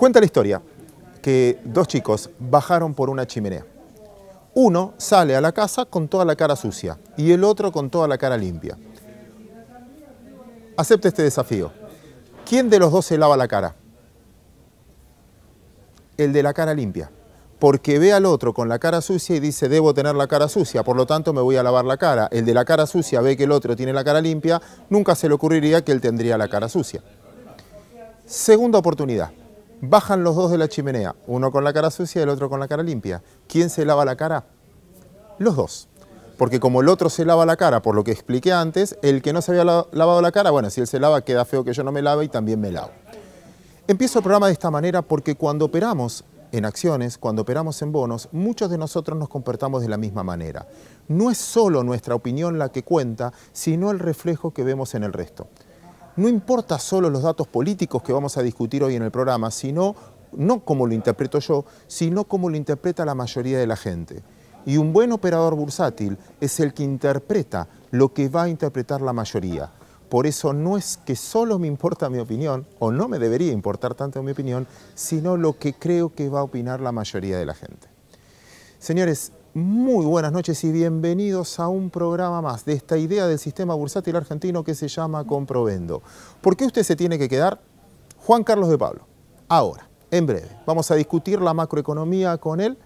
Cuenta la historia que dos chicos bajaron por una chimenea. Uno sale a la casa con toda la cara sucia y el otro con toda la cara limpia. Acepte este desafío. ¿Quién de los dos se lava la cara? El de la cara limpia. Porque ve al otro con la cara sucia y dice, debo tener la cara sucia, por lo tanto me voy a lavar la cara. El de la cara sucia ve que el otro tiene la cara limpia, nunca se le ocurriría que él tendría la cara sucia. Segunda oportunidad. Bajan los dos de la chimenea, uno con la cara sucia y el otro con la cara limpia. ¿Quién se lava la cara? Los dos. Porque como el otro se lava la cara, por lo que expliqué antes, el que no se había lavado la cara, bueno, si él se lava, queda feo que yo no me lave y también me lavo. Empiezo el programa de esta manera porque cuando operamos en acciones, cuando operamos en bonos, muchos de nosotros nos comportamos de la misma manera. No es solo nuestra opinión la que cuenta, sino el reflejo que vemos en el resto. No importa solo los datos políticos que vamos a discutir hoy en el programa, sino no cómo lo interpreto yo, sino cómo lo interpreta la mayoría de la gente. Y un buen operador bursátil es el que interpreta lo que va a interpretar la mayoría. Por eso no es que solo me importa mi opinión, o no me debería importar tanto mi opinión, sino lo que creo que va a opinar la mayoría de la gente. Señores, muy buenas noches y bienvenidos a un programa más de esta idea del sistema bursátil argentino que se llama Comprovendo. ¿Por qué usted se tiene que quedar? Juan Carlos de Pablo. Ahora, en breve, vamos a discutir la macroeconomía con él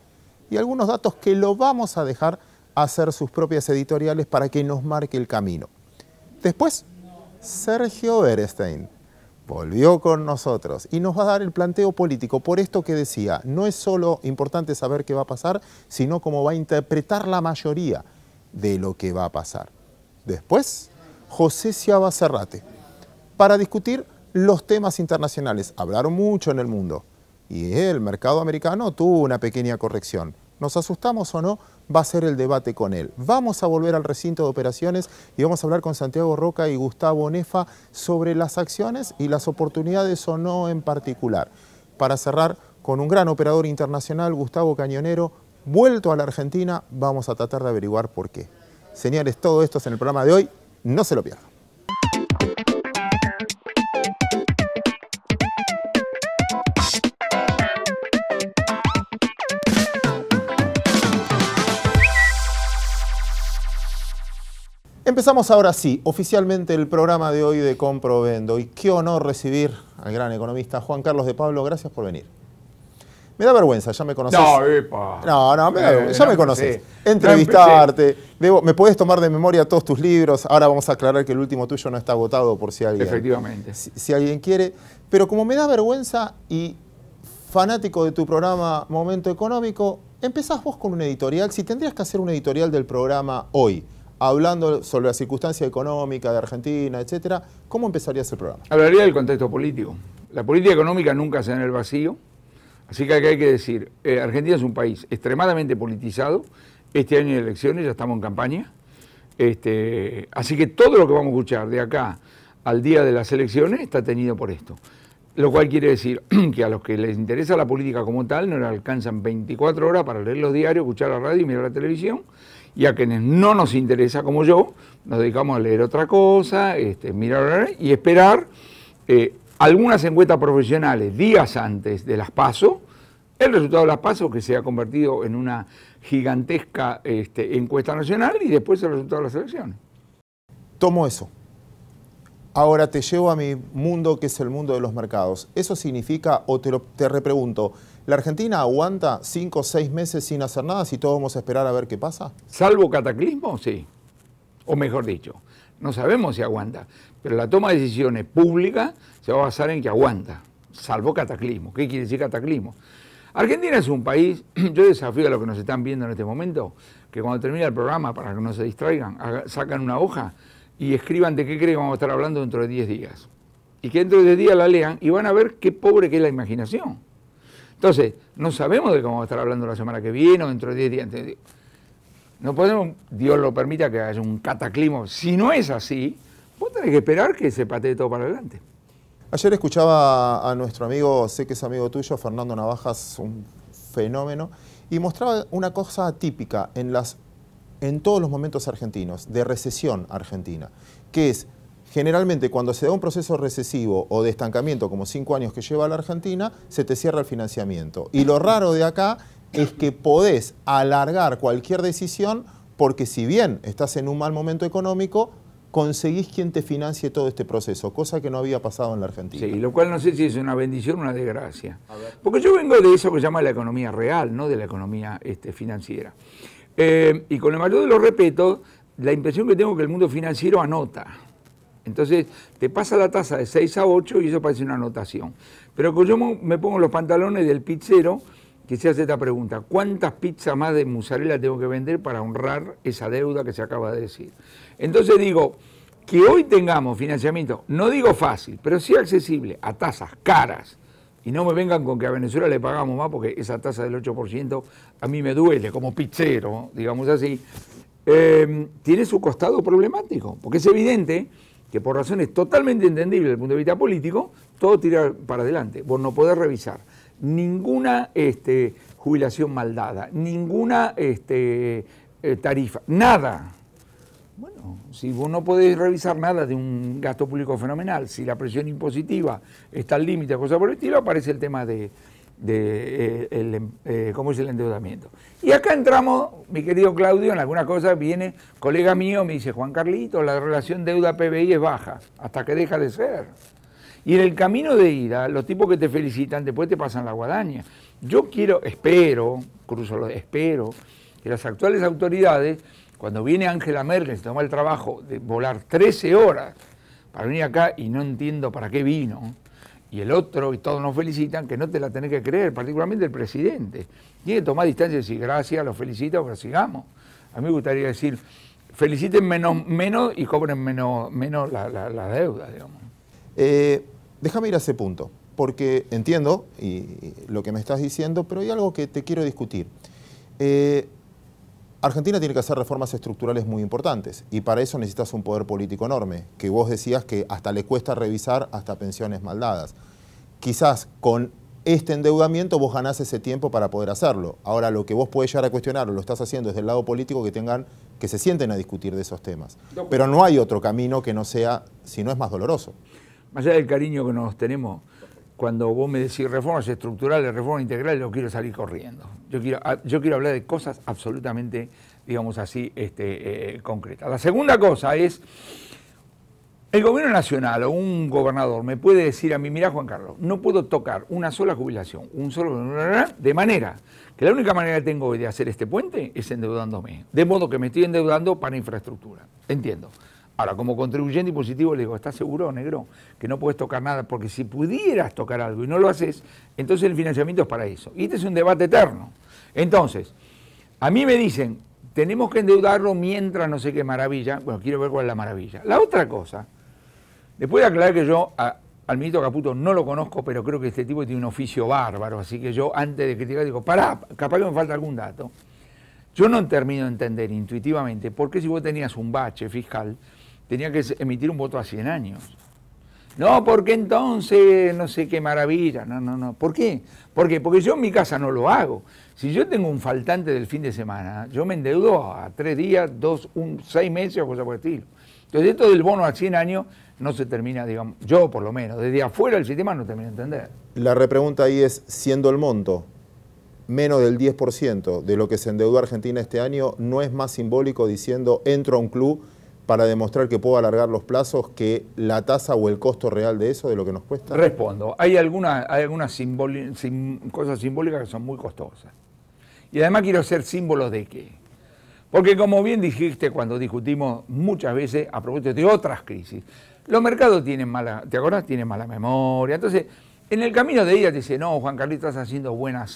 y algunos datos que lo vamos a dejar hacer sus propias editoriales para que nos marque el camino. Después, Sergio Berestein volvió con nosotros y nos va a dar el planteo político. Por esto que decía, no es solo importante saber qué va a pasar, sino cómo va a interpretar la mayoría de lo que va a pasar. Después, José Sciaba Serrate, para discutir los temas internacionales. Hablaron mucho en el mundo y el mercado americano tuvo una pequeña corrección. ¿Nos asustamos o no? Va a ser el debate con él. Vamos a volver al recinto de operaciones y vamos a hablar con Santiago Roca y Gustavo Nefa sobre las acciones y las oportunidades o no en particular. Para cerrar con un gran operador internacional, Gustavo Cañonero, vuelto a la Argentina, vamos a tratar de averiguar por qué. Señores, todo esto es en el programa de hoy, no se lo pierdan. Empezamos ahora sí, oficialmente el programa de hoy de Comprovendo. Y qué honor recibir al gran economista Juan Carlos de Pablo. Gracias por venir. Me da vergüenza, ya me conoces. No, epa. No, ya me conoces. Entrevistarte. Me puedes tomar de memoria todos tus libros. Ahora vamos a aclarar que el último tuyo no está agotado por si alguien... Efectivamente. Si alguien quiere. Pero como me da vergüenza y fanático de tu programa Momento Económico, empezás vos con un editorial. Si tendrías que hacer un editorial del programa hoy, hablando sobre la circunstancia económica de Argentina, etcétera, ¿cómo empezarías el programa? Hablaría del contexto político. La política económica nunca se da en el vacío, así que acá hay que decir, Argentina es un país extremadamente politizado, este año de elecciones, ya estamos en campaña, así que todo lo que vamos a escuchar de acá al día de las elecciones está tenido por esto. Lo cual quiere decir que a los que les interesa la política como tal no le alcanzan 24 horas para leer los diarios, escuchar la radio y mirar la televisión, y a quienes no nos interesa, como yo, nos dedicamos a leer otra cosa, mirar y esperar algunas encuestas profesionales días antes de las PASO, el resultado de las PASO que se ha convertido en una gigantesca encuesta nacional y después el resultado de las elecciones. Tomo eso. Ahora te llevo a mi mundo, que es el mundo de los mercados. ¿Eso significa, o te repregunto, ¿la Argentina aguanta 5 o 6 meses sin hacer nada si todos vamos a esperar a ver qué pasa? Salvo cataclismo, sí. O mejor dicho, no sabemos si aguanta, pero la toma de decisiones públicas se va a basar en que aguanta, salvo cataclismo. ¿Qué quiere decir cataclismo? Argentina es un país, yo desafío a los que nos están viendo en este momento, que cuando termine el programa, para que no se distraigan, sacan una hoja y escriban de qué creen que vamos a estar hablando dentro de 10 días. Y que dentro de 10 días la lean y van a ver qué pobre que es la imaginación. Entonces, no sabemos de cómo vamos a estar hablando la semana que viene o dentro de 10 días. No podemos, Dios lo permita, que haya un cataclismo. Si no es así, vos tenés que esperar que se patee todo para adelante. Ayer escuchaba a nuestro amigo, sé que es amigo tuyo, Fernando Navajas, un fenómeno, y mostraba una cosa típica en todos los momentos argentinos, de recesión argentina, que es generalmente cuando se da un proceso recesivo o de estancamiento, como 5 años que lleva la Argentina, se te cierra el financiamiento. Y lo raro de acá es que podés alargar cualquier decisión porque si bien estás en un mal momento económico, conseguís quien te financie todo este proceso, cosa que no había pasado en la Argentina. Sí, lo cual no sé si es una bendición o una desgracia. Porque yo vengo de eso que se llama la economía real, no de la economía financiera. Y con el mayor de los respetos, la impresión que tengo es que el mundo financiero anota. Entonces, te pasa la tasa de 6 a 8 y eso parece una anotación. Pero que yo me pongo los pantalones del pizzero que se hace esta pregunta: ¿cuántas pizzas más de mozzarella tengo que vender para honrar esa deuda que se acaba de decir? Entonces digo, que hoy tengamos financiamiento, no digo fácil, pero sí accesible, a tasas caras, y no me vengan con que a Venezuela le pagamos más, porque esa tasa del 8% a mí me duele, como pizzero, digamos así, tiene su costado problemático, porque es evidente que por razones totalmente entendibles desde el punto de vista político, todo tira para adelante. Vos no podés revisar ninguna jubilación mal dada, ninguna tarifa, nada. Bueno, si vos no podés revisar nada de un gasto público fenomenal, si la presión impositiva está al límite, cosas por el estilo, aparece el tema cómo es el endeudamiento. Y acá entramos, mi querido Claudio, en alguna cosa viene, colega mío, me dice: Juan Carlito, la relación deuda-PBI es baja, hasta que deja de ser. Y en el camino de ida, los tipos que te felicitan después te pasan la guadaña. Yo espero que las actuales autoridades, cuando viene Angela Merkel, se toma el trabajo de volar 13 horas para venir acá y no entiendo para qué vino, y el otro, y todos nos felicitan, que no te la tenés que creer, particularmente el presidente. Tiene que tomar distancia y decir: gracias, los felicito, pero sigamos. A mí me gustaría decir: feliciten menos y cobren menos la deuda, digamos. Déjame ir a ese punto, porque entiendo lo que me estás diciendo, pero hay algo que te quiero discutir. Argentina tiene que hacer reformas estructurales muy importantes y para eso necesitas un poder político enorme, que vos decías que hasta le cuesta revisar hasta pensiones mal dadas. Quizás con este endeudamiento vos ganás ese tiempo para poder hacerlo. Ahora, lo que vos podés llegar a cuestionar, o lo estás haciendo desde el lado político, que se sienten a discutir de esos temas. Pero no hay otro camino que no sea, si no es más doloroso. Más allá del cariño que nos tenemos, cuando vos me decís reformas estructurales, reformas integrales, yo quiero salir corriendo. Yo quiero hablar de cosas absolutamente, digamos así, concretas. La segunda cosa es, el gobierno nacional o un gobernador me puede decir a mí: mirá, Juan Carlos, no puedo tocar una sola jubilación, de manera que la única manera que tengo hoy de hacer este puente es endeudándome. De modo que me estoy endeudando para infraestructura. Entiendo. Ahora, como contribuyente impositivo le digo: ¿estás seguro, negro, que no puedes tocar nada? Porque si pudieras tocar algo y no lo haces, entonces el financiamiento es para eso. Y este es un debate eterno. Entonces, a mí me dicen: tenemos que endeudarlo mientras no sé qué maravilla. Bueno, quiero ver cuál es la maravilla. La otra cosa, después de aclarar que yo al ministro Caputo no lo conozco, pero creo que este tipo tiene un oficio bárbaro, así que yo antes de criticar digo: pará, capaz que me falta algún dato. Yo no termino de entender intuitivamente por qué, si vos tenías un bache fiscal, tenía que emitir un voto a 100 años. No, porque entonces no sé qué maravilla. No. ¿Por qué? Porque yo en mi casa no lo hago. Si yo tengo un faltante del fin de semana, yo me endeudo a 3 días, 6 meses o cosas por el estilo. Entonces esto del bono a 100 años no se termina, digamos, yo por lo menos, desde afuera del sistema no termino de entender. La repregunta ahí es, siendo el monto menos del 10% de lo que se endeudó Argentina este año, ¿no es más simbólico diciendo entro a un club para demostrar que puedo alargar los plazos que la tasa o el costo real de eso, de lo que nos cuesta? Respondo, hay algunas cosas simbólicas que son muy costosas. Y además quiero ser símbolo de qué. Porque como bien dijiste cuando discutimos muchas veces a propósito de otras crisis, los mercados tienen ¿te acordás? Tienen mala memoria. Entonces, en el camino de ella te dice: no, Juan Carlitos, estás haciendo buenas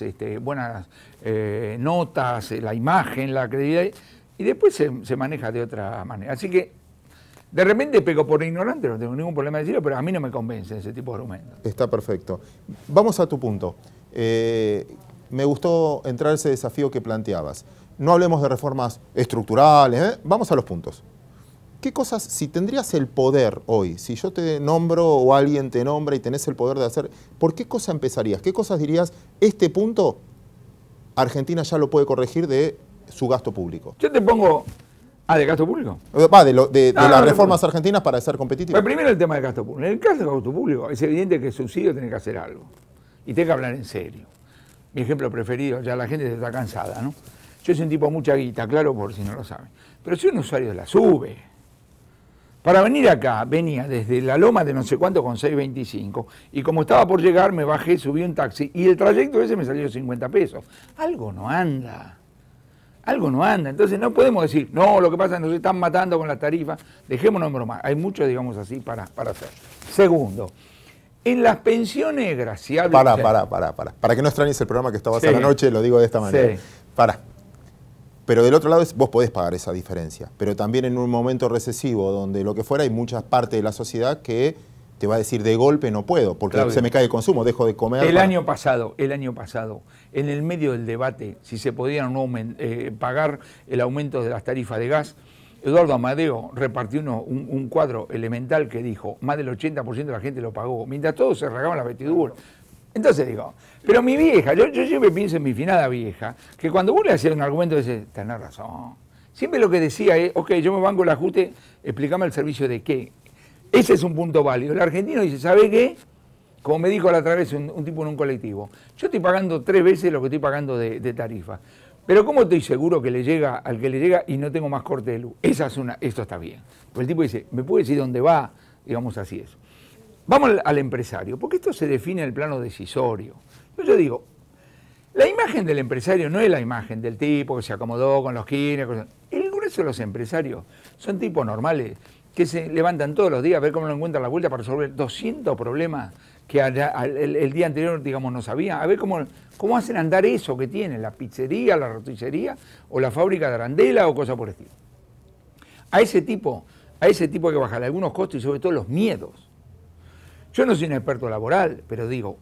notas, la imagen, la credibilidad. Y después se maneja de otra manera. Así que, de repente pego por ignorante, no tengo ningún problema de decirlo, pero a mí no me convence ese tipo de argumentos. Está perfecto. Vamos a tu punto. Me gustó entrar ese desafío que planteabas. No hablemos de reformas estructurales, vamos a los puntos. ¿Qué cosas, si tendrías el poder hoy, si yo te nombro o alguien te nombra y tenés el poder de hacer, ¿por qué cosa empezarías? ¿Qué cosas dirías, este punto Argentina ya lo puede corregir de su gasto público? Yo te pongo Ah, ¿de gasto público? Va, de las reformas argentinas para ser competitivas. Bueno, primero el tema del gasto público. En el caso del gasto público es evidente que el subsidio tiene que hacer algo. Y tiene que hablar en serio. Mi ejemplo preferido, ya la gente está cansada, ¿no? Yo soy un tipo de mucha guita, claro, por si no lo saben. Pero soy un usuario de la SUBE. Para venir acá, venía desde la loma de no sé cuánto con 6.25 y como estaba por llegar, me bajé, subí un taxi y el trayecto ese me salió 50 pesos. Algo no anda. Algo no anda. Entonces no podemos decir, no, lo que pasa es que nos están matando con las tarifas. Dejémonos en broma. Hay mucho, digamos así, para hacer. Segundo, en las pensiones graciables... Para que no extrañes el programa que estabas a la noche, lo digo de esta manera. Sí. Pero del otro lado vos podés pagar esa diferencia. Pero también en un momento recesivo, donde lo que fuera, hay muchas partes de la sociedad que te va a decir de golpe no puedo, porque Claudio, se me cae el consumo, dejo de comer. El año pasado, en el medio del debate, si se podían pagar el aumento de las tarifas de gas, Eduardo Amadeo repartió un cuadro elemental que dijo, más del 80% de la gente lo pagó, mientras todos se regaban las vestiduras. Entonces digo, pero mi vieja, yo siempre pienso en mi finada vieja, que cuando vos le hacías un argumento, dice, tenés razón. Siempre lo que decía es, ok, yo me banco el ajuste, explícame el servicio de qué. Ese es un punto válido. El argentino dice, ¿sabe qué? Como me dijo la otra vez un tipo en un colectivo, yo estoy pagando 3 veces lo que estoy pagando de tarifa. Pero ¿cómo estoy seguro que le llega al que le llega y no tengo más corte de luz? Esto está bien. Pues el tipo dice, ¿me puede decir dónde va? Digamos así eso. Vamos al empresario, porque esto se define en el plano decisorio. Yo digo, la imagen del empresario no es la imagen del tipo que se acomodó con los kines. El grueso de los empresarios son tipos normales que se levantan todos los días a ver cómo lo encuentran la vuelta para resolver 200 problemas que el día anterior, digamos, no sabían. A ver cómo hacen andar eso que tienen, la pizzería, la roticería o la fábrica de arandela o cosas por el estilo. A ese tipo hay que bajarle algunos costos y sobre todo los miedos. Yo no soy un experto laboral, pero digo,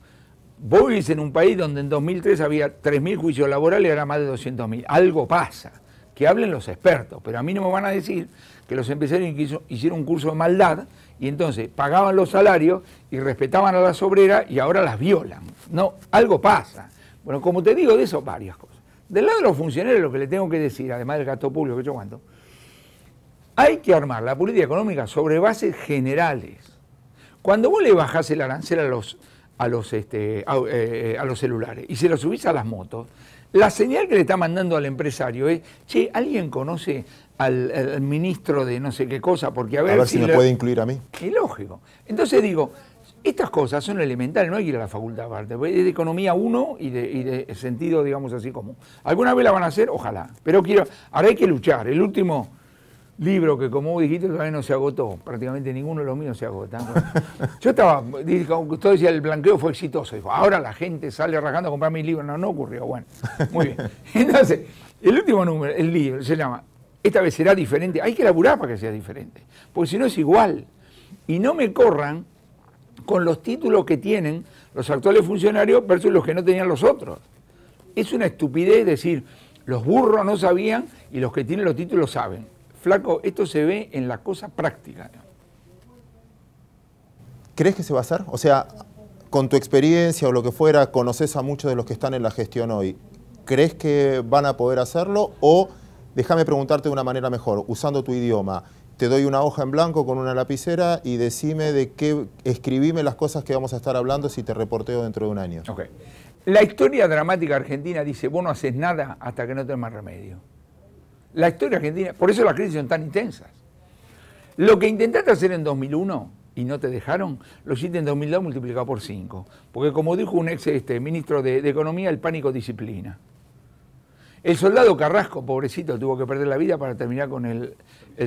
vos vivís en un país donde en 2003 había 3.000 juicios laborales y ahora más de 200.000. Algo pasa, que hablen los expertos, pero a mí no me van a decir que los empresarios hicieron un curso de maldad y entonces pagaban los salarios y respetaban a las obreras y ahora las violan. No, algo pasa. Bueno, como te digo de eso, varias cosas. Del lado de los funcionarios, lo que le tengo que decir, además del gasto público que yo aguanto, hay que armar la política económica sobre bases generales. Cuando vos le bajás el arancel a los celulares y se lo subís a las motos, la señal que le está mandando al empresario es, che, ¿alguien conoce al ministro de no sé qué cosa? Porque a ver si me puede incluir a mí. Es lógico. Entonces digo, estas cosas son elementales, no hay que ir a la facultad aparte. Es de economía 1 y de sentido, digamos así, común. ¿Alguna vez la van a hacer? Ojalá. Pero ahora hay que luchar. El último libro que, como vos dijiste, todavía no se agotó. Prácticamente ninguno de los míos se agota. Yo usted decía, el blanqueo fue exitoso. Dijo, ahora la gente sale rajando a comprar mis libros. No ocurrió. Bueno, muy bien. Entonces, el último número, el libro, se llama, esta vez será diferente. Hay que laburar para que sea diferente. Porque si no es igual. Y no me corran con los títulos que tienen los actuales funcionarios versus los que no tenían los otros. Es una estupidez decir, los burros no sabían y los que tienen los títulos saben. Flaco, esto se ve en la cosa práctica. ¿Crees que se va a hacer? O sea, con tu experiencia o lo que fuera, conoces a muchos de los que están en la gestión hoy. ¿Crees que van a poder hacerlo? O, déjame preguntarte de una manera mejor, usando tu idioma, te doy una hoja en blanco con una lapicera y escribime las cosas que vamos a estar hablando si te reporteo dentro de un año. Okay. La historia dramática argentina dice, vos no haces nada hasta que no tengas más remedio. La historia argentina, por eso las crisis son tan intensas. Lo que intentaste hacer en 2001 y no te dejaron, lo hiciste en 2002 multiplicado por 5. Porque como dijo un ex ministro de Economía, el pánico disciplina. El soldado Carrasco, pobrecito, tuvo que perder la vida para terminar con el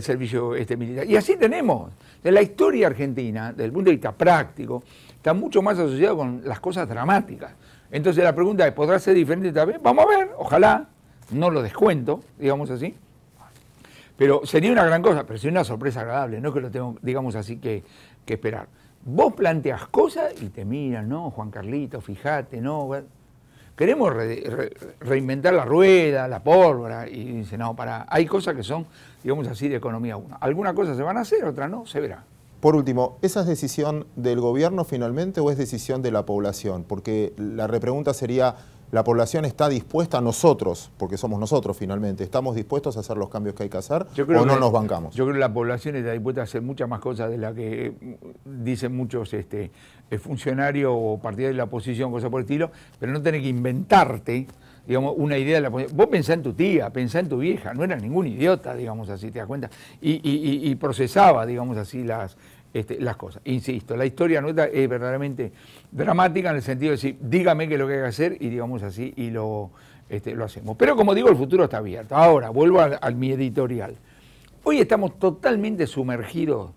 servicio militar. Y así tenemos. La historia argentina, desde el punto de vista práctico, está mucho más asociada con las cosas dramáticas. Entonces la pregunta es, ¿podrá ser diferente también? Vamos a ver, ojalá. No lo descuento, digamos así, pero sería una gran cosa, pero sería una sorpresa agradable, no es que lo tengo, digamos así, que esperar. Vos planteas cosas y te miran, no, Juan Carlito, fíjate, no, queremos reinventar la rueda, la pólvora, y dice, no, hay cosas que son, digamos así, de economía 1. Algunas cosas se van a hacer, otras no, se verá. Por último, ¿esa es decisión del gobierno finalmente o es decisión de la población? Porque la repregunta sería, La población está dispuesta, nosotros, porque somos nosotros finalmente, estamos dispuestos a hacer los cambios que hay que hacer o no nos bancamos. Yo creo que la población está dispuesta a hacer muchas más cosas de las que dicen muchos funcionarios o partidarios de la oposición, cosas por el estilo, pero no tenés que inventarte, digamos, una idea de la oposición. Vos pensá en tu tía, pensá en tu vieja, no era ningún idiota, digamos así, ¿te das cuenta? Y procesaba, digamos así, las cosas. Insisto, la historia nuestra es verdaderamente dramática en el sentido de decir, dígame qué es lo que hay que hacer y digamos así, y lo hacemos. Pero como digo, el futuro está abierto. Ahora, vuelvo a mi editorial. Hoy estamos totalmente sumergidos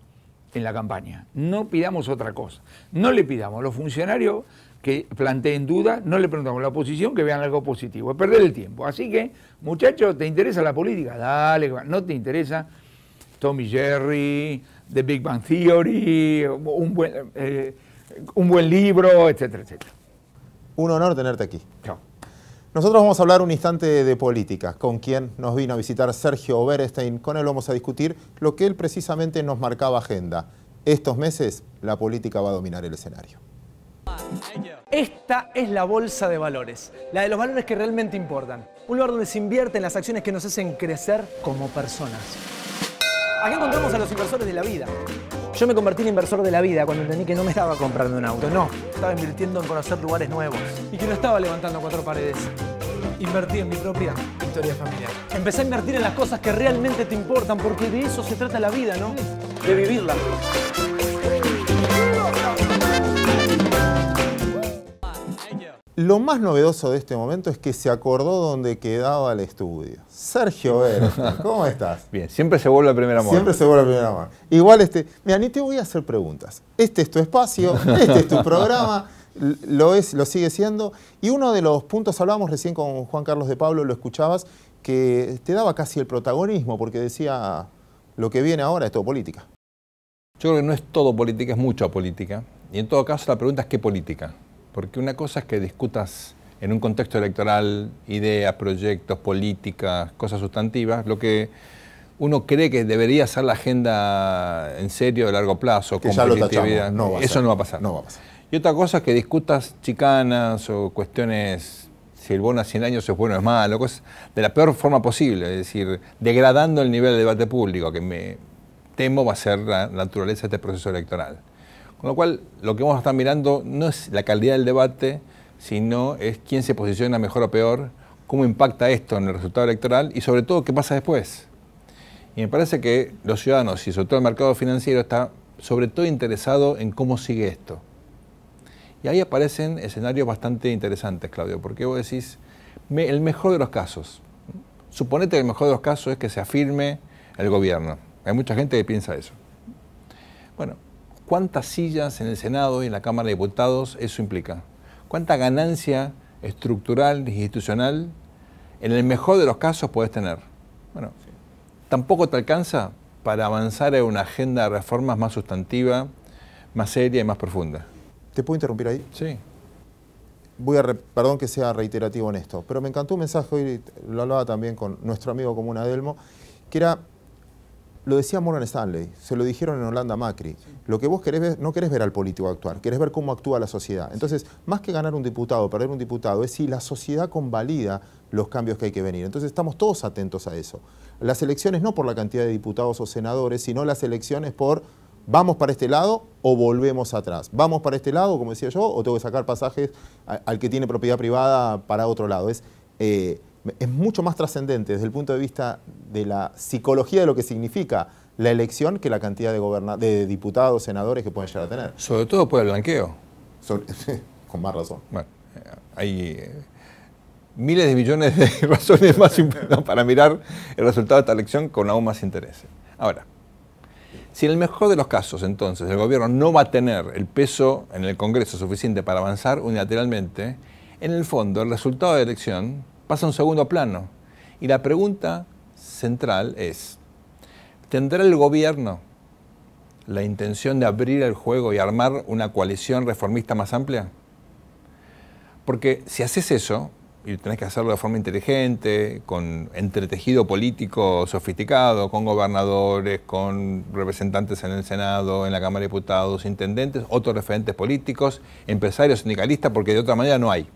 en la campaña. No pidamos otra cosa. No le pidamos a los funcionarios que planteen dudas, no le preguntamos a la oposición que vean algo positivo. Es perder el tiempo. Así que, muchachos, ¿te interesa la política? Dale, no te interesa Tommy Jerry, The Big Bang Theory, un buen libro, etcétera, etcétera. Un honor tenerte aquí. Chao. Nosotros vamos a hablar un instante de política, con quien nos vino a visitar Sergio Berestein. Con él vamos a discutir lo que él precisamente nos marcaba agenda. Estos meses la política va a dominar el escenario. Esta es la bolsa de valores, la de los valores que realmente importan. Un lugar donde se invierten las acciones que nos hacen crecer como personas. Aquí encontramos a los inversores de la vida. Yo me convertí en inversor de la vida cuando entendí que no me estaba comprando un auto, no. Estaba invirtiendo en conocer lugares nuevos y que no estaba levantando 4 paredes. Invertí en mi propia historia familiar. Empecé a invertir en las cosas que realmente te importan, porque de eso se trata la vida, ¿no? De vivirla. Lo más novedoso de este momento es que se acordó dónde quedaba el estudio. Sergio Berestein, ¿cómo estás? Bien, siempre se vuelve al primer amor. Siempre se vuelve al primer amor. Igual, mira, ni te voy a hacer preguntas. Este es tu espacio, este es tu programa, lo sigue siendo. Y uno de los puntos, hablábamos recién con Juan Carlos de Pablo, lo escuchabas, que te daba casi el protagonismo, porque decía, lo que viene ahora es todo política. Yo creo que no es todo política, es mucha política. Y en todo caso la pregunta es ¿qué política? Porque una cosa es que discutas en un contexto electoral ideas, proyectos, políticas, cosas sustantivas, lo que uno cree que debería ser la agenda en serio de largo plazo, que ya lo tachamos, eso no va a pasar. No va a pasar. Y otra cosa es que discutas chicanas o cuestiones, si el bono a 100 años es bueno o es malo, cosas de la peor forma posible, es decir, degradando el nivel de debate público, que me temo va a ser la naturaleza de este proceso electoral. Con lo cual, lo que vamos a estar mirando no es la calidad del debate, sino es quién se posiciona mejor o peor, cómo impacta esto en el resultado electoral y sobre todo qué pasa después. Y me parece que los ciudadanos y sobre todo el mercado financiero está sobre todo interesado en cómo sigue esto. Y ahí aparecen escenarios bastante interesantes, Claudio, porque vos decís, el mejor de los casos. Suponete que el mejor de los casos es que se afirme el gobierno. Hay mucha gente que piensa eso. Bueno, ¿cuántas sillas en el Senado y en la Cámara de Diputados eso implica? ¿Cuánta ganancia estructural, institucional, en el mejor de los casos puedes tener? Bueno, tampoco te alcanza para avanzar en una agenda de reformas más sustantiva, más seria y más profunda. ¿Te puedo interrumpir ahí? Sí. Perdón que sea reiterativo en esto, pero me encantó un mensaje, hoy lo hablaba también con nuestro amigo común Adelmo, que era, lo decía Morgan Stanley, se lo dijeron en Holanda a Macri, lo que vos querés ver, no querés ver al político actuar, querés ver cómo actúa la sociedad. Entonces, más que ganar un diputado, perder un diputado, es si la sociedad convalida los cambios que hay que venir. Entonces, estamos todos atentos a eso. Las elecciones no por la cantidad de diputados o senadores, sino las elecciones por vamos para este lado o volvemos atrás. Vamos para este lado, como decía yo, o tengo que sacar pasajes al que tiene propiedad privada para otro lado. Es mucho más trascendente desde el punto de vista de la psicología de lo que significa la elección que la cantidad de diputados, senadores que pueden llegar a tener. Sobre todo por el blanqueo. Con más razón. Bueno, hay miles de millones de razones más para mirar el resultado de esta elección con aún más interés. Ahora, si en el mejor de los casos, entonces, el gobierno no va a tener el peso en el Congreso suficiente para avanzar unilateralmente, en el fondo el resultado de la elección pasa a un segundo plano. Y la pregunta central es, ¿tendrá el gobierno la intención de abrir el juego y armar una coalición reformista más amplia? Porque si haces eso, y tenés que hacerlo de forma inteligente, con entretejido político sofisticado, con gobernadores, con representantes en el Senado, en la Cámara de Diputados, intendentes, otros referentes políticos, empresarios, sindicalistas, porque de otra manera no hay.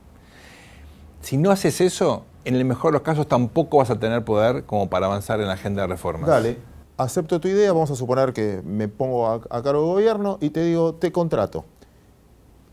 Si no haces eso, en el mejor de los casos tampoco vas a tener poder como para avanzar en la agenda de reformas. Dale, acepto tu idea, vamos a suponer que me pongo a cargo del gobierno y te digo, te contrato.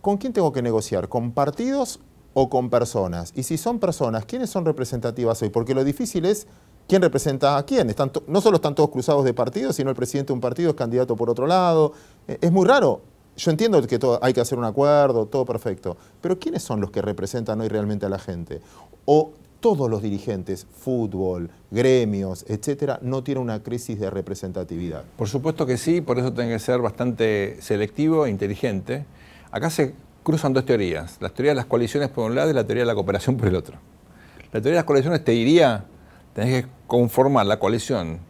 ¿Con quién tengo que negociar? ¿Con partidos o con personas? Y si son personas, ¿quiénes son representativas hoy? Porque lo difícil es quién representa a quién. No solo están todos cruzados de partidos, sino el presidente de un partido es candidato por otro lado. Es muy raro. Yo entiendo que hay que hacer un acuerdo, todo perfecto. Pero ¿quiénes son los que representan hoy realmente a la gente? O todos los dirigentes, fútbol, gremios, etcétera, no tienen una crisis de representatividad. Por supuesto que sí, por eso tiene que ser bastante selectivo e inteligente. Acá se cruzan dos teorías, la teoría de las coaliciones por un lado y la teoría de la cooperación por el otro. La teoría de las coaliciones te diría, tenés que conformar la coalición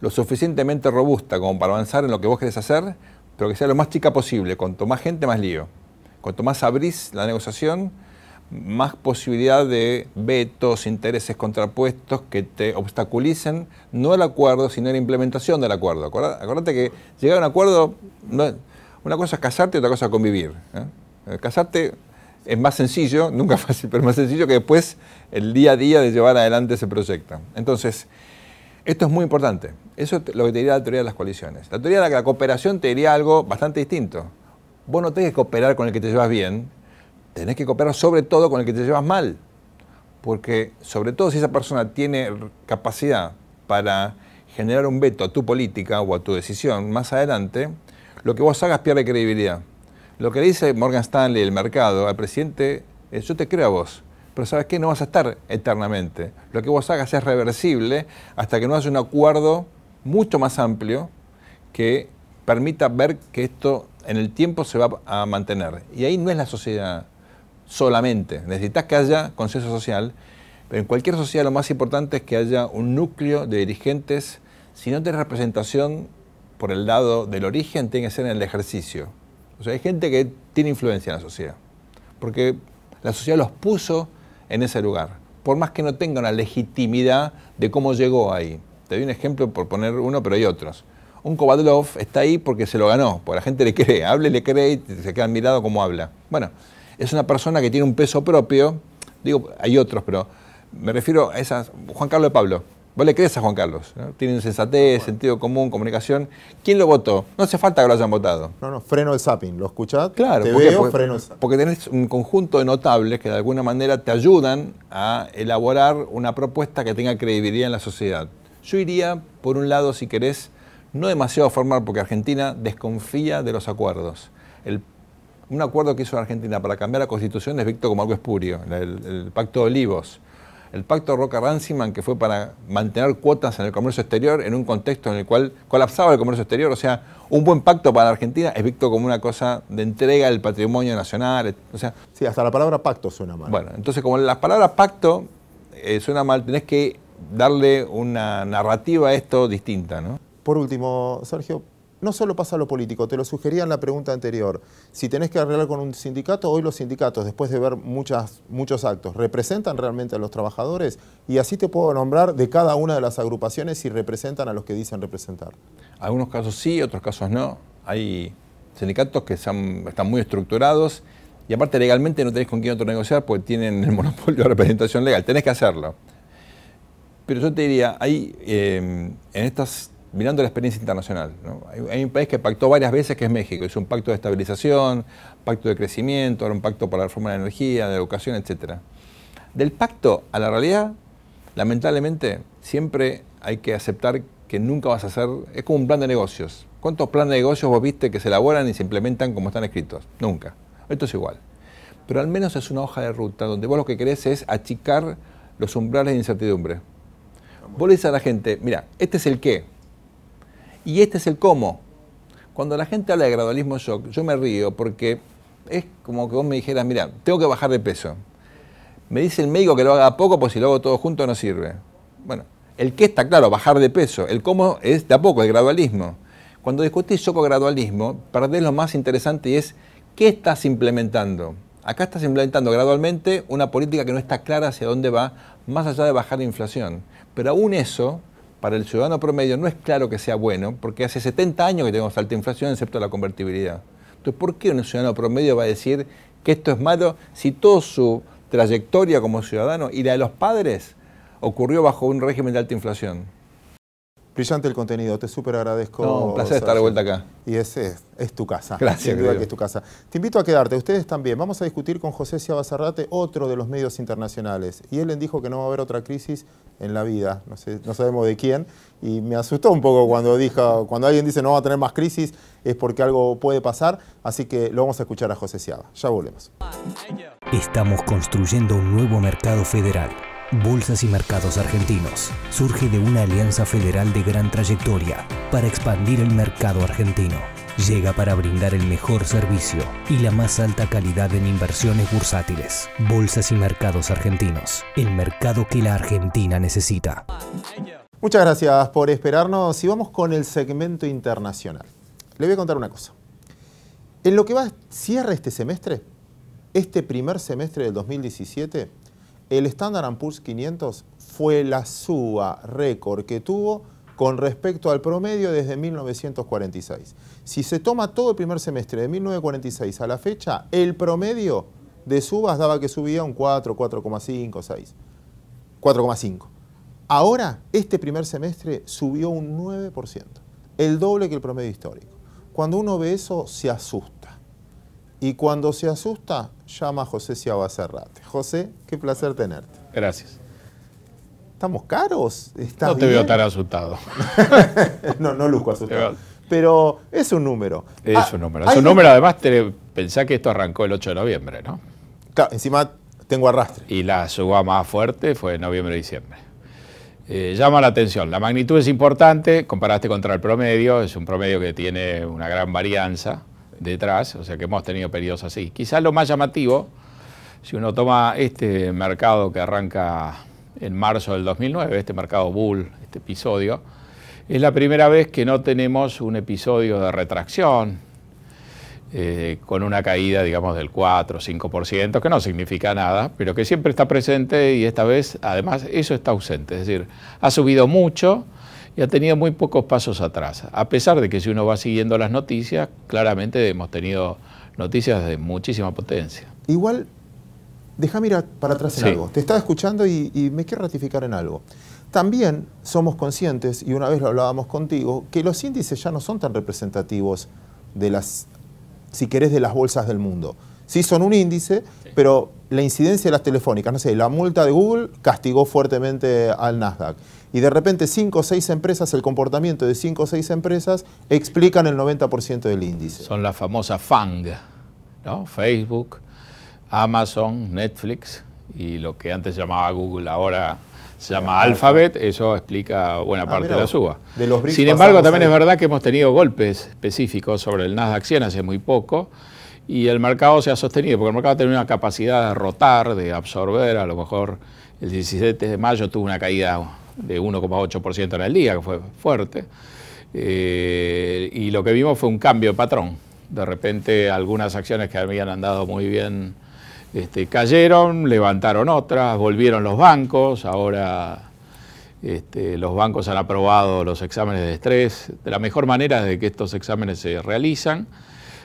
lo suficientemente robusta como para avanzar en lo que vos querés hacer, pero que sea lo más chica posible. Cuanto más gente, más lío. Cuanto más abrís la negociación, más posibilidad de vetos, intereses contrapuestos que te obstaculicen, no el acuerdo, sino la implementación del acuerdo. Acordate que llegar a un acuerdo, una cosa es casarte y otra cosa es convivir. Casarte es más sencillo, nunca fácil, pero es más sencillo que después el día a día de llevar adelante ese proyecto. Entonces, esto es muy importante. Eso es lo que te diría la teoría de las coaliciones. La teoría de la cooperación te diría algo bastante distinto. Vos no tenés que cooperar con el que te llevas bien, tenés que cooperar sobre todo con el que te llevas mal. Porque sobre todo si esa persona tiene capacidad para generar un veto a tu política o a tu decisión más adelante, lo que vos hagas pierde credibilidad. Lo que le dice Morgan Stanley, el mercado, al presidente es: yo te creo a vos, pero ¿sabes qué? No vas a estar eternamente. Lo que vos hagas es reversible hasta que no haya un acuerdo mucho más amplio que permita ver que esto en el tiempo se va a mantener. Y ahí no es la sociedad solamente. Necesitas que haya consenso social, pero en cualquier sociedad lo más importante es que haya un núcleo de dirigentes. Si no tenés representación por el lado del origen, tiene que ser en el ejercicio. O sea, hay gente que tiene influencia en la sociedad, porque la sociedad los puso en ese lugar, por más que no tenga una legitimidad de cómo llegó ahí. Te doy un ejemplo por poner uno, pero hay otros. Un Kovadlov está ahí porque se lo ganó, porque la gente le cree, habla y le cree y se queda admirado cómo habla. Bueno, es una persona que tiene un peso propio, digo, hay otros, pero me refiero a esas. Juan Carlos de Pablo. Vos le crees a Juan Carlos, ¿no? Tiene sensatez, sentido común, comunicación. ¿Quién lo votó? No hace falta que lo hayan votado. No, freno el zapping. ¿Lo escuchás? Claro. Freno el zapping. Porque tenés un conjunto de notables que de alguna manera te ayudan a elaborar una propuesta que tenga credibilidad en la sociedad. Yo iría, por un lado, si querés, no demasiado formal, porque Argentina desconfía de los acuerdos. Un acuerdo que hizo Argentina para cambiar la Constitución es visto como algo espurio, el Pacto de Olivos. El Pacto Roca-Ranciman, que fue para mantener cuotas en el comercio exterior en un contexto en el cual colapsaba el comercio exterior. O sea, un buen pacto para la Argentina es visto como una cosa de entrega del patrimonio nacional. O sea, sí, hasta la palabra pacto suena mal. Bueno, entonces como la palabra pacto suena mal, tenés que darle una narrativa a esto distinta, ¿no? Por último, Sergio, no solo pasa lo político, te lo sugería en la pregunta anterior. Si tenés que arreglar con un sindicato, hoy los sindicatos, después de ver muchos actos, ¿representan realmente a los trabajadores? Y así te puedo nombrar de cada una de las agrupaciones si representan a los que dicen representar. Algunos casos sí, otros casos no. Hay sindicatos que están muy estructurados y aparte legalmente no tenés con quién otro negociar porque tienen el monopolio de representación legal. Tenés que hacerlo. Pero yo te diría, mirando la experiencia internacional, ¿no? Hay un país que pactó varias veces, que es México. Hizo un pacto de estabilización, pacto de crecimiento, ahora un pacto para la reforma de la energía, de educación, etc. Del pacto a la realidad, lamentablemente, siempre hay que aceptar que nunca vas a hacer. Es como un plan de negocios. ¿Cuántos planes de negocios vos viste que se elaboran y se implementan como están escritos? Nunca. Esto es igual. Pero al menos es una hoja de ruta donde vos lo que querés es achicar los umbrales de incertidumbre. Vos le dices a la gente, mira, este es el qué. Y este es el cómo. Cuando la gente habla de gradualismo shock, yo me río porque es como que vos me dijeras, mira, tengo que bajar de peso. Me dice el médico que lo haga a poco, pues si lo hago todo junto no sirve. Bueno, el qué está claro, bajar de peso. El cómo es de a poco, el gradualismo. Cuando discutís shock o gradualismo, perdés lo más interesante y es, ¿qué estás implementando? Acá estás implementando gradualmente una política que no está clara hacia dónde va, más allá de bajar la inflación. Pero aún eso, para el ciudadano promedio no es claro que sea bueno, porque hace 70 años que tenemos alta inflación, excepto la convertibilidad. Entonces, ¿por qué un ciudadano promedio va a decir que esto es malo si todo su trayectoria como ciudadano y la de los padres ocurrió bajo un régimen de alta inflación. Brillante el contenido, te súper agradezco. No, un placer estar de vuelta acá. Y ese es tu casa. Gracias. Sin duda que es tu casa. Te invito a quedarte, ustedes también. Vamos a discutir con José Ciaba Zárate, otro de los medios internacionales. Y él dijo que no va a haber otra crisis en la vida, no sabemos de quién. Y me asustó un poco cuando alguien dice no va a tener más crisis, es porque algo puede pasar. Así que lo vamos a escuchar a José Ciaba. Ya volvemos. Estamos construyendo un nuevo mercado federal. Bolsas y Mercados Argentinos surge de una alianza federal de gran trayectoria para expandir el mercado argentino. Llega para brindar el mejor servicio y la más alta calidad en inversiones bursátiles. Bolsas y Mercados Argentinos, el mercado que la Argentina necesita. Muchas gracias por esperarnos y vamos con el segmento internacional. Le voy a contar una cosa. En lo que cierra este semestre, este primer semestre del 2017, el Standard & Poor's 500 fue la suba récord que tuvo con respecto al promedio desde 1946. Si se toma todo el primer semestre de 1946 a la fecha, el promedio de subas daba que subía un 4, 4,5, 6, 4,5. Ahora, este primer semestre subió un 9%, el doble que el promedio histórico. Cuando uno ve eso, se asusta. Y cuando se asusta, llama a José Ciaba Zárate. José, qué placer tenerte. Gracias. ¿Estamos caros? No te veo tan asustado. No luzco asustado. Pero es un número. Es un número. Es un número, además, pensá que esto arrancó el 8 de noviembre, ¿no? Claro, encima tengo arrastre. Y la suba más fuerte fue en noviembre-diciembre. Llama la atención. La magnitud es importante, comparaste contra el promedio, es un promedio que tiene una gran varianza detrás, o sea que hemos tenido periodos así. Quizás lo más llamativo, si uno toma este mercado que arranca en marzo del 2009, este mercado bull, este episodio, es la primera vez que no tenemos un episodio de retracción, con una caída, digamos, del 4 o 5%, que no significa nada, pero que siempre está presente y esta vez, además, eso está ausente. Es decir, ha subido mucho y ha tenido muy pocos pasos atrás. A pesar de que si uno va siguiendo las noticias, claramente hemos tenido noticias de muchísima potencia. Igual, déjame ir para atrás en algo. Te estaba escuchando y me quiero ratificar en algo. También somos conscientes, y una vez lo hablábamos contigo, que los índices ya no son tan representativos de las, si querés, de las bolsas del mundo. Sí son un índice, pero la incidencia de las telefónicas, no sé, la multa de Google castigó fuertemente al Nasdaq. Y de repente 5 o 6 empresas, el comportamiento de 5 o 6 empresas explican el 90% del índice. Son las famosas FANG, ¿no? Facebook, Amazon, Netflix y lo que antes llamaba Google, ahora se llama Alphabet, eso explica buena parte de la suba. Sin embargo, también es verdad que hemos tenido golpes específicos sobre el Nasdaq 100 hace muy poco y el mercado se ha sostenido, porque el mercado tiene una capacidad de rotar, de absorber. A lo mejor el 17 de mayo tuvo una caída de 1,8% en el día, que fue fuerte, y lo que vimos fue un cambio de patrón. De repente algunas acciones que habían andado muy bien cayeron, levantaron otras, volvieron los bancos, ahora los bancos han aprobado los exámenes de estrés. De la mejor manera de que estos exámenes se realizan,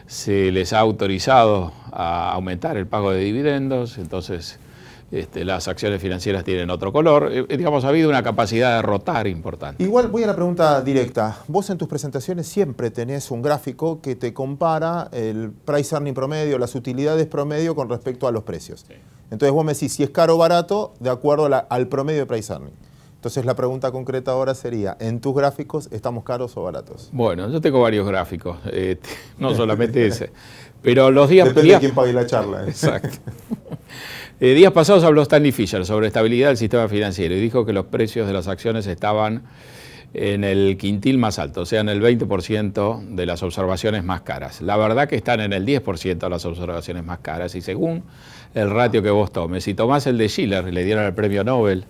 se les ha autorizado a aumentar el pago de dividendos, entonces las acciones financieras tienen otro color. Digamos, ha habido una capacidad de rotar importante. Igual voy a la pregunta directa. Vos en tus presentaciones siempre tenés un gráfico que te compara el price earning promedio, las utilidades promedio con respecto a los precios. Sí. Entonces vos me decís si es caro o barato de acuerdo al promedio de price earning. Entonces la pregunta concreta ahora sería, ¿en tus gráficos estamos caros o baratos? Bueno, yo tengo varios gráficos, no solamente ese. Pero los días... Depende de quién pague la charla. Exacto. Días pasados habló Stanley Fischer sobre estabilidad del sistema financiero y dijo que los precios de las acciones estaban en el quintil más alto, o sea, en el 20% de las observaciones más caras. La verdad que están en el 10% de las observaciones más caras y según el ratio que vos tomes, si tomás el de Shiller, le dieron el premio Nobel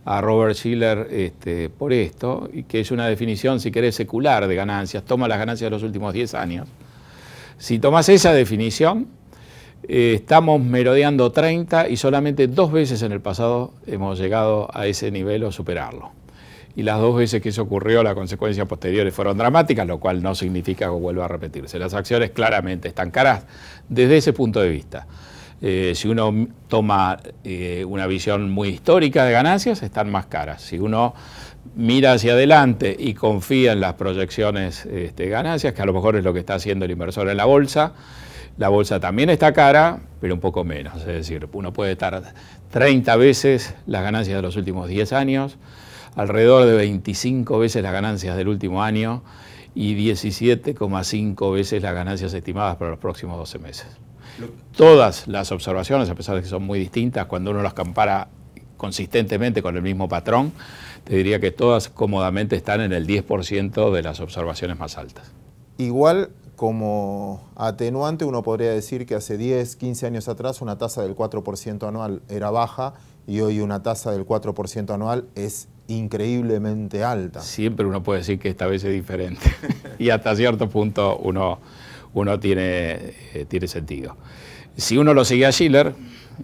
a Robert Shiller por esto, y que es una definición, si querés, secular de ganancias, toma las ganancias de los últimos 10 años. Si tomás esa definición, estamos merodeando 30 y solamente 2 veces en el pasado hemos llegado a ese nivel o superarlo. Y las 2 veces que eso ocurrió, las consecuencias posteriores fueron dramáticas, lo cual no significa que vuelva a repetirse. Las acciones claramente están caras desde ese punto de vista. Si uno toma una visión muy histórica de ganancias, están más caras. Si uno mira hacia adelante y confía en las proyecciones de ganancias, que a lo mejor es lo que está haciendo el inversor en la bolsa también está cara, pero un poco menos. Es decir, uno puede estar 30 veces las ganancias de los últimos 10 años, alrededor de 25 veces las ganancias del último año y 17,5 veces las ganancias estimadas para los próximos 12 meses. Todas las observaciones, a pesar de que son muy distintas, cuando uno las compara consistentemente con el mismo patrón, te diría que todas cómodamente están en el 10% de las observaciones más altas. Igual, como atenuante, uno podría decir que hace 10, 15 años atrás una tasa del 4% anual era baja y hoy una tasa del 4% anual es increíblemente alta. Siempre uno puede decir que esta vez es diferente y hasta cierto punto uno tiene sentido. Si uno lo sigue a Shiller,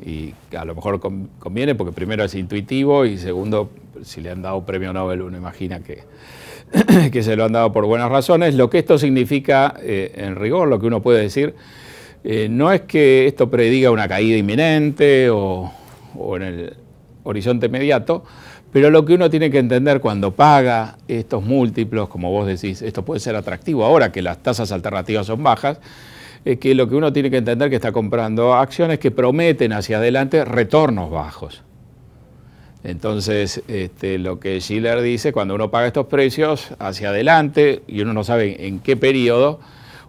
y a lo mejor conviene porque primero es intuitivo y segundo, si le han dado premio Nobel, uno imagina que se lo han dado por buenas razones. Lo que esto significa, en rigor, lo que uno puede decir, no es que esto prediga una caída inminente o en el horizonte inmediato, pero lo que uno tiene que entender cuando paga estos múltiplos, como vos decís, esto puede ser atractivo ahora que las tasas alternativas son bajas, es que lo que uno tiene que entender es que está comprando acciones que prometen hacia adelante retornos bajos. Entonces, lo que Shiller dice, cuando uno paga estos precios hacia adelante y uno no sabe en qué periodo,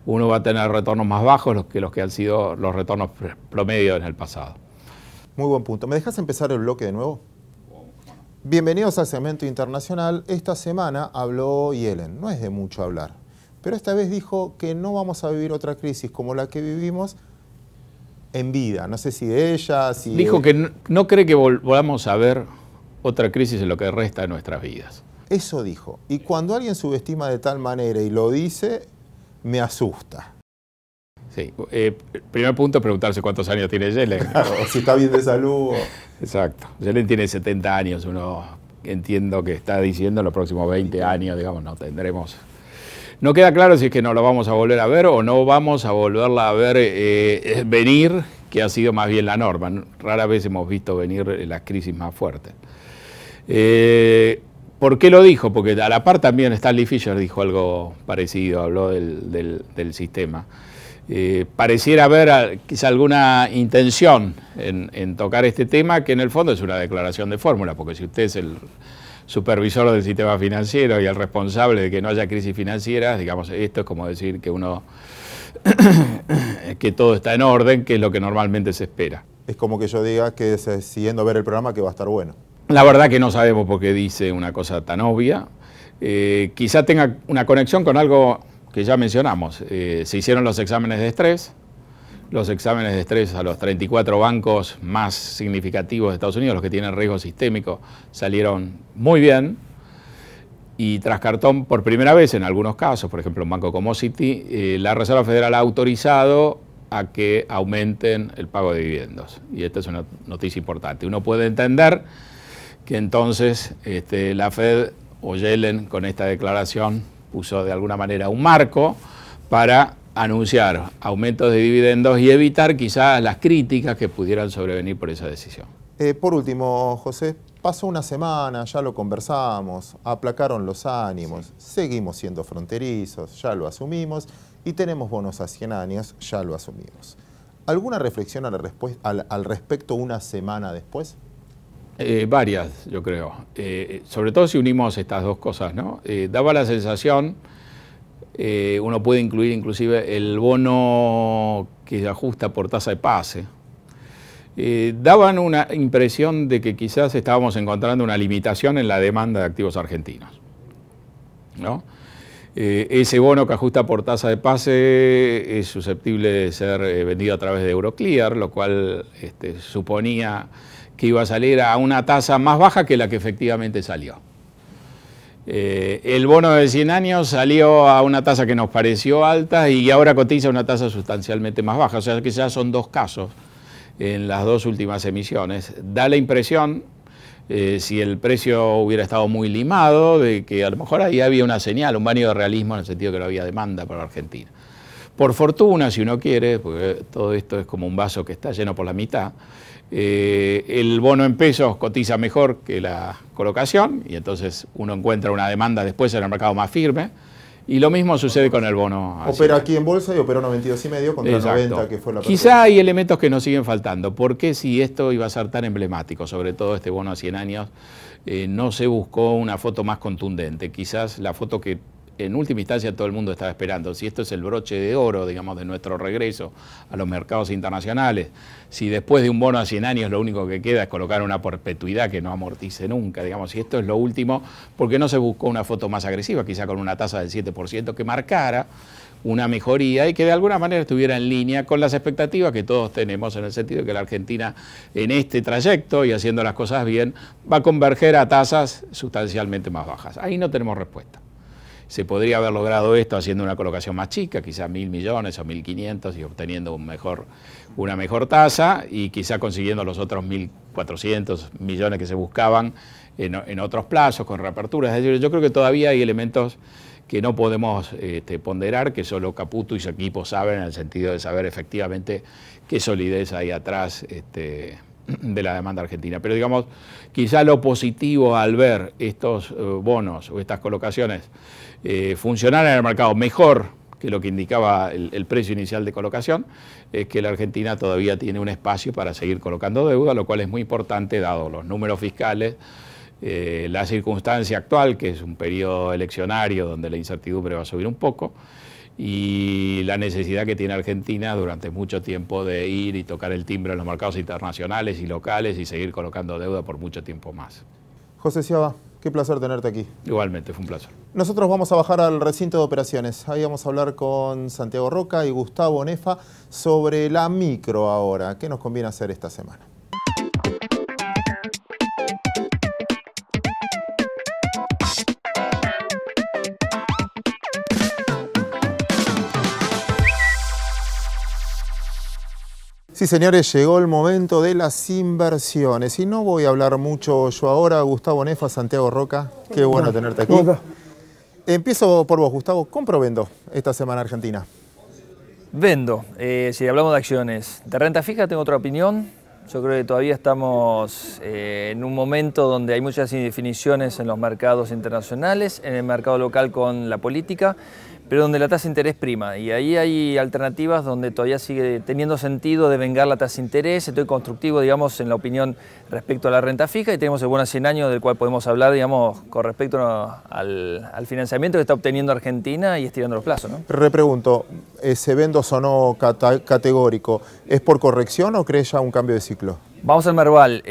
uno va a tener retornos más bajos que los que han sido los retornos promedio en el pasado. Muy buen punto. ¿Me dejas empezar el bloque de nuevo? Bienvenidos al Segmento Internacional. Esta semana habló Yellen. No es de mucho hablar, pero esta vez dijo que no vamos a vivir otra crisis como la que vivimos en vida. No sé si de ella, si... Dijo que no cree que volvamos a ver otra crisis en lo que resta de nuestras vidas. Eso dijo. Y cuando alguien subestima de tal manera y lo dice, me asusta. Sí. Primer punto es preguntarse cuántos años tiene Yellen. Claro, si está bien de salud. Exacto. Yellen tiene 70 años. Uno entiendo que está diciendo en los próximos 20 años, digamos, no tendremos... No queda claro si es que no lo vamos a volver a ver o no vamos a volverla a ver venir, que ha sido más bien la norma. Rara vez hemos visto venir las crisis más fuertes. ¿Por qué lo dijo? Porque a la par también Stanley Fischer dijo algo parecido, habló del sistema. Pareciera haber quizá alguna intención en tocar este tema, que en el fondo es una declaración de fórmula, porque si usted es el supervisor del sistema financiero y el responsable de que no haya crisis financieras, digamos, esto es como decir que que todo está en orden, que es lo que normalmente se espera. Es como que yo diga que siguiendo a ver el programa que va a estar bueno. La verdad que no sabemos por qué dice una cosa tan obvia. Quizá tenga una conexión con algo que ya mencionamos. Se hicieron los exámenes de estrés. Los exámenes de estrés a los 34 bancos más significativos de Estados Unidos, los que tienen riesgo sistémico, salieron muy bien. Y tras cartón, por primera vez en algunos casos, por ejemplo un banco como Citi, la Reserva Federal ha autorizado a que aumenten el pago de dividendos. Y esta es una noticia importante. Uno puede entender que entonces la Fed o Yellen con esta declaración puso de alguna manera un marco para anunciar aumentos de dividendos y evitar quizás las críticas que pudieran sobrevenir por esa decisión. Por último, José, pasó una semana, ya lo conversamos, aplacaron los ánimos, seguimos siendo fronterizos, ya lo asumimos, y tenemos bonos a 100 años, ya lo asumimos. ¿Alguna reflexión al respecto una semana después? Varias, yo creo. Sobre todo si unimos estas dos cosas, ¿no? Daba la sensación... uno puede incluir inclusive el bono que se ajusta por tasa de pase. Daban una impresión de que quizás estábamos encontrando una limitación en la demanda de activos argentinos, ¿no? Ese bono que ajusta por tasa de pase es susceptible de ser vendido a través de Euroclear, lo cual suponía que iba a salir a una tasa más baja que la que efectivamente salió. El bono de 100 años salió a una tasa que nos pareció alta y ahora cotiza una tasa sustancialmente más baja. O sea que ya son dos casos en las dos últimas emisiones. Da la impresión, si el precio hubiera estado muy limado, de que a lo mejor ahí había una señal, un baño de realismo en el sentido que no había demanda para Argentina. Por fortuna, si uno quiere, porque todo esto es como un vaso que está lleno por la mitad, el bono en pesos cotiza mejor que la colocación y entonces uno encuentra una demanda después en el mercado más firme. Y lo mismo sucede con el bono. Opera aquí en bolsa y operó 92,5 contra 90, que fue la Quizá hay elementos que nos siguen faltando. ¿Por qué si esto iba a ser tan emblemático, sobre todo este bono a 100 años, no se buscó una foto más contundente? Quizás la foto que en última instancia todo el mundo estaba esperando. Si esto es el broche de oro, digamos, de nuestro regreso a los mercados internacionales, si después de un bono a 100 años lo único que queda es colocar una perpetuidad que no amortice nunca, digamos, si esto es lo último, ¿por qué no se buscó una foto más agresiva, quizá con una tasa del 7% que marcara una mejoría y que de alguna manera estuviera en línea con las expectativas que todos tenemos, en el sentido de que la Argentina en este trayecto y haciendo las cosas bien va a converger a tasas sustancialmente más bajas? Ahí no tenemos respuesta. Se podría haber logrado esto haciendo una colocación más chica, quizá 1.000 millones o 1.500 y obteniendo una mejor tasa y quizá consiguiendo los otros 1.400 millones que se buscaban en otros plazos, con reaperturas. Es decir, yo creo que todavía hay elementos que no podemos ponderar, que solo Caputo y su equipo saben, en el sentido de saber efectivamente qué solidez hay atrás de la demanda argentina. Pero digamos, quizá lo positivo al ver estos bonos o estas colocaciones funcionar en el mercado mejor que lo que indicaba el precio inicial de colocación, es que la Argentina todavía tiene un espacio para seguir colocando deuda, lo cual es muy importante dado los números fiscales, la circunstancia actual, que es un periodo eleccionario donde la incertidumbre va a subir un poco, y la necesidad que tiene Argentina durante mucho tiempo de ir y tocar el timbre en los mercados internacionales y locales y seguir colocando deuda por mucho tiempo más. José Sciaba, qué placer tenerte aquí. Igualmente, fue un placer. Nosotros vamos a bajar al recinto de operaciones. Ahí vamos a hablar con Santiago Roca y Gustavo Nefa sobre la micro ahora. ¿Qué nos conviene hacer esta semana? Sí, señores, llegó el momento de las inversiones y no voy a hablar mucho yo ahora. Gustavo Nefa, Santiago Roca, qué bueno tenerte aquí. Empiezo por vos, Gustavo. ¿Compro o vendo esta semana Argentina? Vendo. Si hablamos de acciones de renta fija, tengo otra opinión. Yo creo que todavía estamos en un momento donde hay muchas indefiniciones en los mercados internacionales, en el mercado local con la política, pero donde la tasa de interés prima. Y ahí hay alternativas donde todavía sigue teniendo sentido devengar la tasa de interés. Estoy constructivo, digamos, en la opinión respecto a la renta fija y tenemos el bono a 100 años del cual podemos hablar, digamos, con respecto al financiamiento que está obteniendo Argentina y estirando los plazos, ¿no? Repregunto, ese vendo sonó categórico. ¿Es por corrección o crees ya un cambio de ciclo? Vamos al Merval.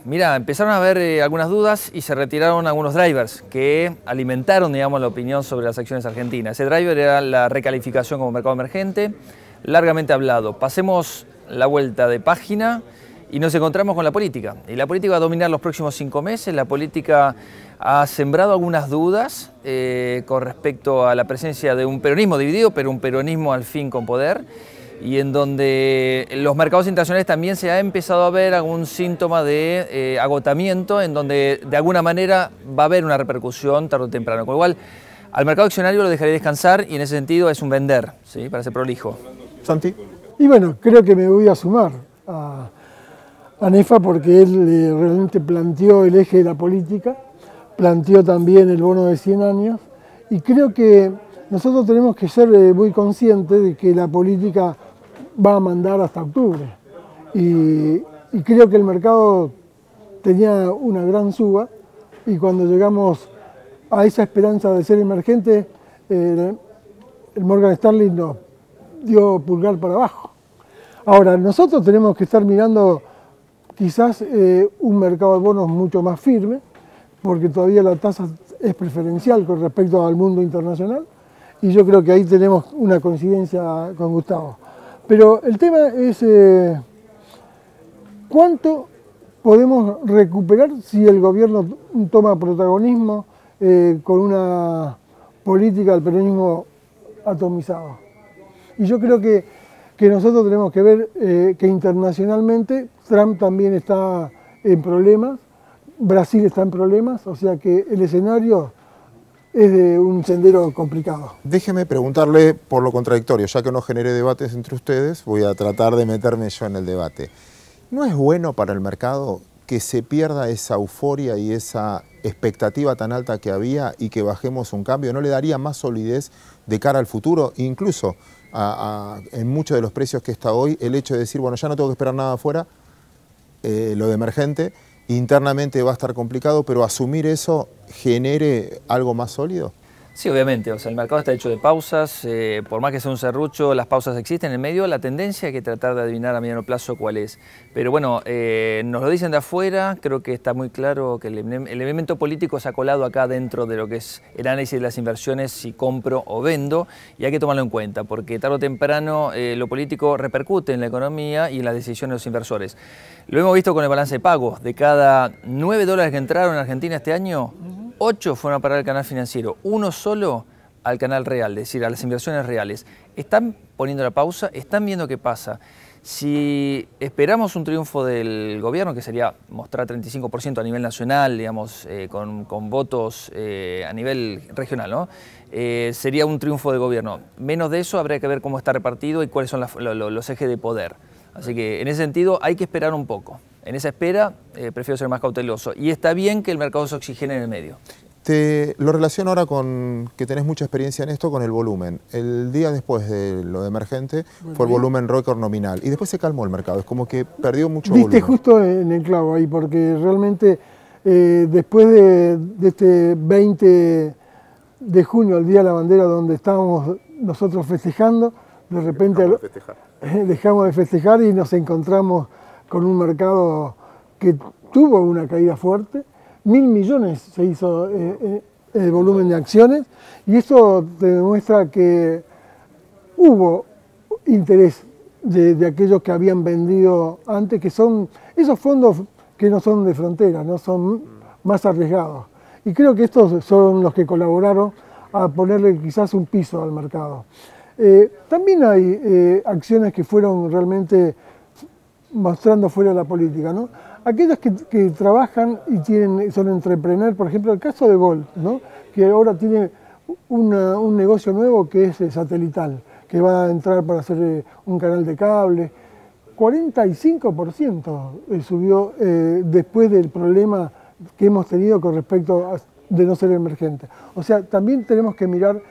Mira, empezaron a haber algunas dudas y se retiraron algunos drivers que alimentaron, digamos, la opinión sobre las acciones argentinas. Ese driver era la recalificación como mercado emergente, largamente hablado. Pasemos la vuelta de página y nos encontramos con la política. Y la política va a dominar los próximos 5 meses. La política ha sembrado algunas dudas con respecto a la presencia de un peronismo dividido, pero un peronismo al fin con poder, y en donde en los mercados internacionales también se ha empezado a ver algún síntoma de agotamiento, en donde de alguna manera va a haber una repercusión tarde o temprano. Con lo cual, al mercado accionario lo dejaré descansar y en ese sentido es un vender, ¿sí? Para ser prolijo. Santi. Y bueno, creo que me voy a sumar a Nefa porque él realmente planteó el eje de la política, planteó también el bono de 100 años y creo que nosotros tenemos que ser muy conscientes de que la política va a mandar hasta octubre y creo que el mercado tenía una gran suba y cuando llegamos a esa esperanza de ser emergente, el Morgan Stanley nos dio pulgar para abajo. Ahora, nosotros tenemos que estar mirando quizás un mercado de bonos mucho más firme, porque todavía la tasa es preferencial con respecto al mundo internacional, y yo creo que ahí tenemos una coincidencia con Gustavo. Pero el tema es cuánto podemos recuperar si el gobierno toma protagonismo con una política del peronismo atomizado. Y yo creo que nosotros tenemos que ver que internacionalmente Trump también está en problemas, Brasil está en problemas, o sea que el escenario es de un sendero complicado. Déjeme preguntarle por lo contradictorio, ya que no generé debates entre ustedes, voy a tratar de meterme yo en el debate. ¿No es bueno para el mercado que se pierda esa euforia y esa expectativa tan alta que había y que bajemos un cambio? ¿No le daría más solidez de cara al futuro? Incluso en muchos de los precios que está hoy, el hecho de decir, bueno, ya no tengo que esperar nada afuera, lo de emergente, internamente va a estar complicado, pero asumir eso genere algo más sólido. Sí, obviamente, o sea, el mercado está hecho de pausas, por más que sea un serrucho, las pausas existen en el medio, la tendencia hay que tratar de adivinar a mediano plazo cuál es. Pero bueno, nos lo dicen de afuera, creo que está muy claro que el elemento político se ha colado acá dentro de lo que es el análisis de las inversiones, si compro o vendo, y hay que tomarlo en cuenta, porque tarde o temprano lo político repercute en la economía y en las decisiones de los inversores. Lo hemos visto con el balance de pagos, de cada $9 que entraron en Argentina este año, 8 fueron a parar al canal financiero, 1 solo al canal real, es decir, a las inversiones reales. Están poniendo la pausa, están viendo qué pasa. Si esperamos un triunfo del gobierno, que sería mostrar 35% a nivel nacional, digamos, con votos a nivel regional, ¿no? Sería un triunfo del gobierno. Menos de eso habría que ver cómo está repartido y cuáles son los ejes de poder. Así que en ese sentido hay que esperar un poco. En esa espera prefiero ser más cauteloso. Y está bien que el mercado se oxigene en el medio. Te lo relaciono ahora con que tenés mucha experiencia en esto, con el volumen. El día después de lo de emergente fue el volumen récord nominal y después se calmó el mercado, es como que perdió mucho volumen. Viste justo en el clavo ahí, porque realmente después de este 20 de junio, el Día de la Bandera, donde estábamos nosotros festejando, de repente dejamos de festejar y nos encontramos con un mercado que tuvo una caída fuerte. 1.000 millones se hizo el volumen de acciones y eso te demuestra que hubo interés de aquellos que habían vendido antes, que son esos fondos que no son de frontera, no son más arriesgados. Y creo que estos son los que colaboraron a ponerle quizás un piso al mercado. También hay acciones que fueron realmente mostrando fuera de la política, ¿no? Aquellos que trabajan y son entrepreneurs, por ejemplo, el caso de Volt, ¿no? Que ahora tiene un negocio nuevo que es satelital, que va a entrar para hacer un canal de cable. 45% subió después del problema que hemos tenido con respecto de no ser emergente. O sea, también tenemos que mirar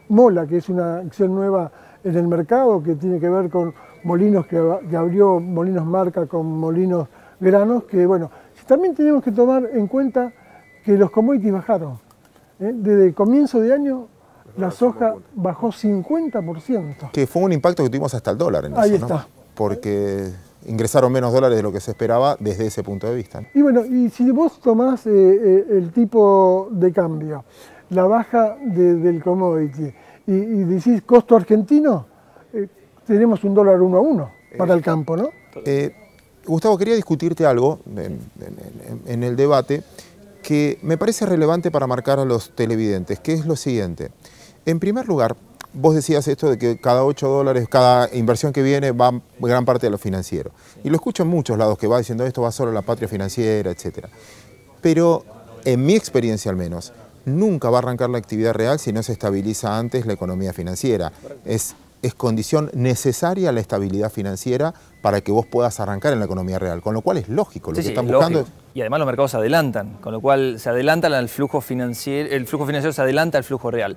Mola, que es una acción nueva en el mercado, que tiene que ver con Molinos, que abrió Molinos Marca con Molinos Granos, que bueno, también tenemos que tomar en cuenta que los commodities bajaron. Desde el comienzo de año la soja bajó 50%. Que fue un impacto que tuvimos hasta el dólar en eso, Ahí ¿no? está. Porque ingresaron menos dólares de lo que se esperaba desde ese punto de vista. Y bueno, y si vos tomás el tipo de cambio, la baja del commodity, y decís costo argentino, tenemos un dólar 1 a 1 para el campo, ¿no? Gustavo, quería discutirte algo en el debate que me parece relevante para marcar a los televidentes, que es lo siguiente. En primer lugar, vos decías esto de que cada 8 dólares, cada inversión que viene va gran parte de lo financiero. Y lo escucho en muchos lados que va diciendo esto va solo a la patria financiera, etc. Pero en mi experiencia al menos, nunca va a arrancar la actividad real si no se estabiliza antes la economía financiera. Es condición necesaria la estabilidad financiera para que vos puedas arrancar en la economía real, con lo cual es lógico, lo que están buscando es... Y además los mercados se adelantan, con lo cual se adelantan al flujo financiero, el flujo financiero se adelanta al flujo real.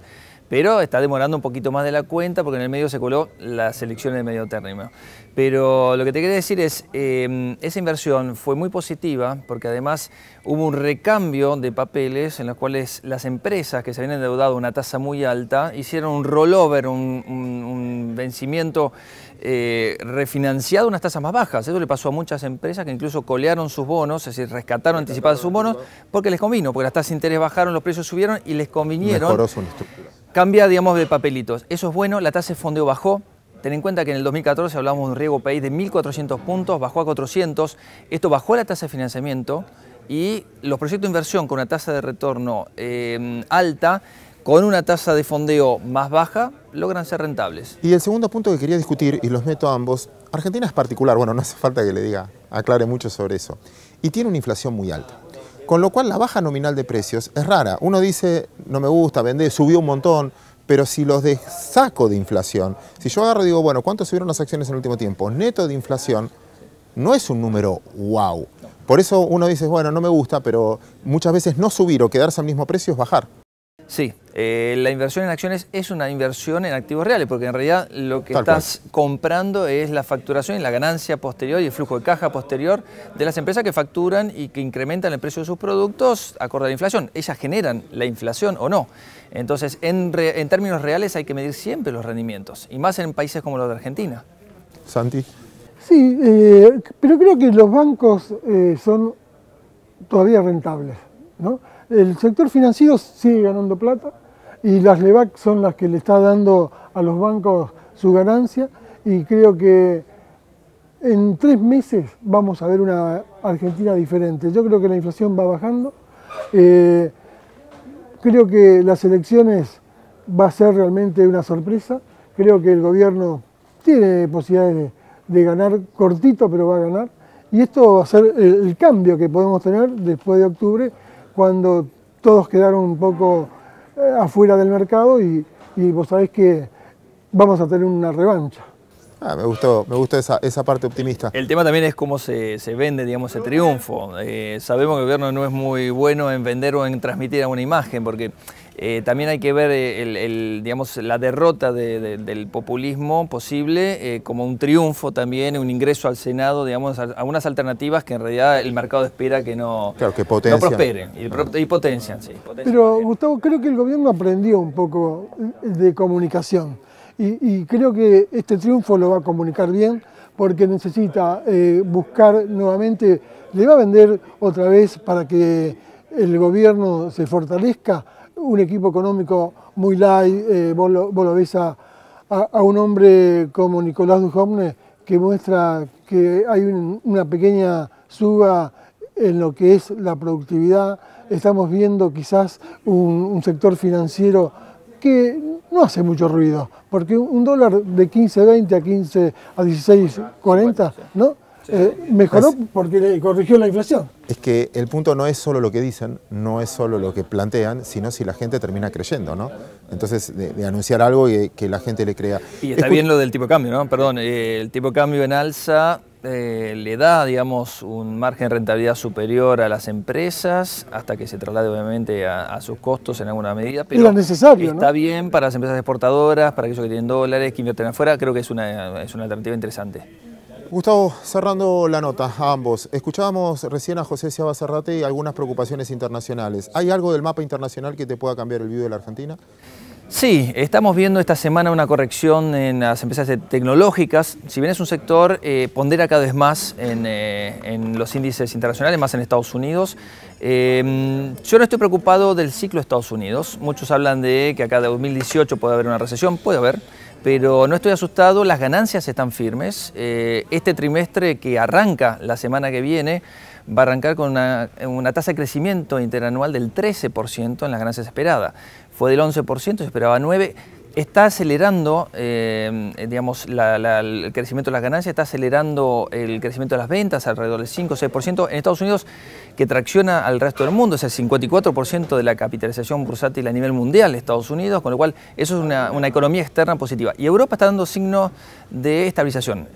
Pero está demorando un poquito más de la cuenta porque en el medio se coló las elecciones de medio término. Pero lo que te quería decir es, esa inversión fue muy positiva porque además hubo un recambio de papeles en los cuales las empresas que se habían endeudado a una tasa muy alta hicieron un rollover, un vencimiento refinanciado a unas tasas más bajas. Eso le pasó a muchas empresas que incluso colearon sus bonos, es decir, rescataron anticipados sus bonos porque les convino, porque las tasas de interés bajaron, los precios subieron y les convinieron. Mejoró su estructura. Cambia, digamos, de papelitos. Eso es bueno, la tasa de fondeo bajó. Ten en cuenta que en el 2014 hablábamos de un riesgo país de 1.400 puntos, bajó a 400. Esto bajó la tasa de financiamiento y los proyectos de inversión con una tasa de retorno alta, con una tasa de fondeo más baja, logran ser rentables. Y el segundo punto que quería discutir, y los meto a ambos, Argentina es particular, bueno, no hace falta que le diga, aclare mucho sobre eso, y tiene una inflación muy alta. Con lo cual la baja nominal de precios es rara. Uno dice, no me gusta, vende, subió un montón, pero si los saco de inflación, si yo agarro y digo, bueno, ¿cuánto subieron las acciones en el último tiempo? Neto de inflación no es un número wow. Por eso uno dice, bueno, no me gusta, pero muchas veces no subir o quedarse al mismo precio es bajar. Sí, la inversión en acciones es una inversión en activos reales, porque en realidad lo que estás comprando es la facturación y la ganancia posterior y el flujo de caja posterior de las empresas que facturan y que incrementan el precio de sus productos acorde a la inflación. Ellas generan la inflación o no. Entonces, en términos reales hay que medir siempre los rendimientos, y más en países como los de Argentina. Santi. Sí, pero creo que los bancos son todavía rentables, ¿no? El sector financiero sigue ganando plata y las LEVAC son las que le está dando a los bancos su ganancia, y creo que en 3 meses vamos a ver una Argentina diferente. Yo creo que la inflación va bajando, creo que las elecciones va a ser realmente una sorpresa, creo que el gobierno tiene posibilidades de ganar cortito, pero va a ganar, y esto va a ser el cambio que podemos tener después de octubre, cuando todos quedaron un poco afuera del mercado, y vos sabés que vamos a tener una revancha. Me gustó esa parte optimista. El tema también es cómo se vende, digamos, el triunfo. Sabemos que el gobierno no es muy bueno en vender o en transmitir una imagen, porque también hay que ver digamos, la derrota del populismo posible como un triunfo también, un ingreso al Senado, digamos, a unas alternativas que en realidad el mercado espera que no, claro, que no prosperen y potencian. Sí, pero Gustavo, creo que el gobierno aprendió un poco de comunicación. Y creo que este triunfo lo va a comunicar bien, porque necesita buscar nuevamente, le va a vender otra vez para que el gobierno se fortalezca, un equipo económico muy light. Vos lo ves a un hombre como Nicolás Dujovne, que muestra que hay una pequeña suba en lo que es la productividad. Estamos viendo quizás un sector financiero que no hace mucho ruido, porque un dólar de 15.20 a 15 a 16.40, ¿no? Mejoró porque le corrigió la inflación. Es que el punto no es solo lo que dicen, no es solo lo que plantean, sino si la gente termina creyendo, ¿no? Entonces, de anunciar algo y que la gente le crea. Y está bien lo del tipo de cambio, ¿no? Perdón, el tipo de cambio en alza le da, digamos, un margen de rentabilidad superior a las empresas, hasta que se traslade obviamente a sus costos en alguna medida, pero era necesario, está ¿no? bien para las empresas exportadoras, para aquellos que tienen dólares, que invierten afuera. Creo que es una alternativa interesante. Gustavo, cerrando la nota a ambos, escuchábamos recién a José Seabra Serrate y algunas preocupaciones internacionales. ¿Hay algo del mapa internacional que te pueda cambiar el view de la Argentina? Sí, estamos viendo esta semana una corrección en las empresas tecnológicas. Si bien es un sector, pondera cada vez más en los índices internacionales, más en Estados Unidos. Yo no estoy preocupado del ciclo de Estados Unidos. Muchos hablan de que acá de 2018 puede haber una recesión, puede haber, pero no estoy asustado, las ganancias están firmes. Este trimestre que arranca la semana que viene va a arrancar con una tasa de crecimiento interanual del 13% en las ganancias esperadas. Fue del 11%, se esperaba 9%. Está acelerando, digamos, el crecimiento de las ganancias, está acelerando el crecimiento de las ventas, alrededor del 5 o 6%. En Estados Unidos, que tracciona al resto del mundo, es el 54% de la capitalización bursátil a nivel mundial de Estados Unidos, con lo cual eso es una economía externa positiva. Y Europa está dando signos de estabilización,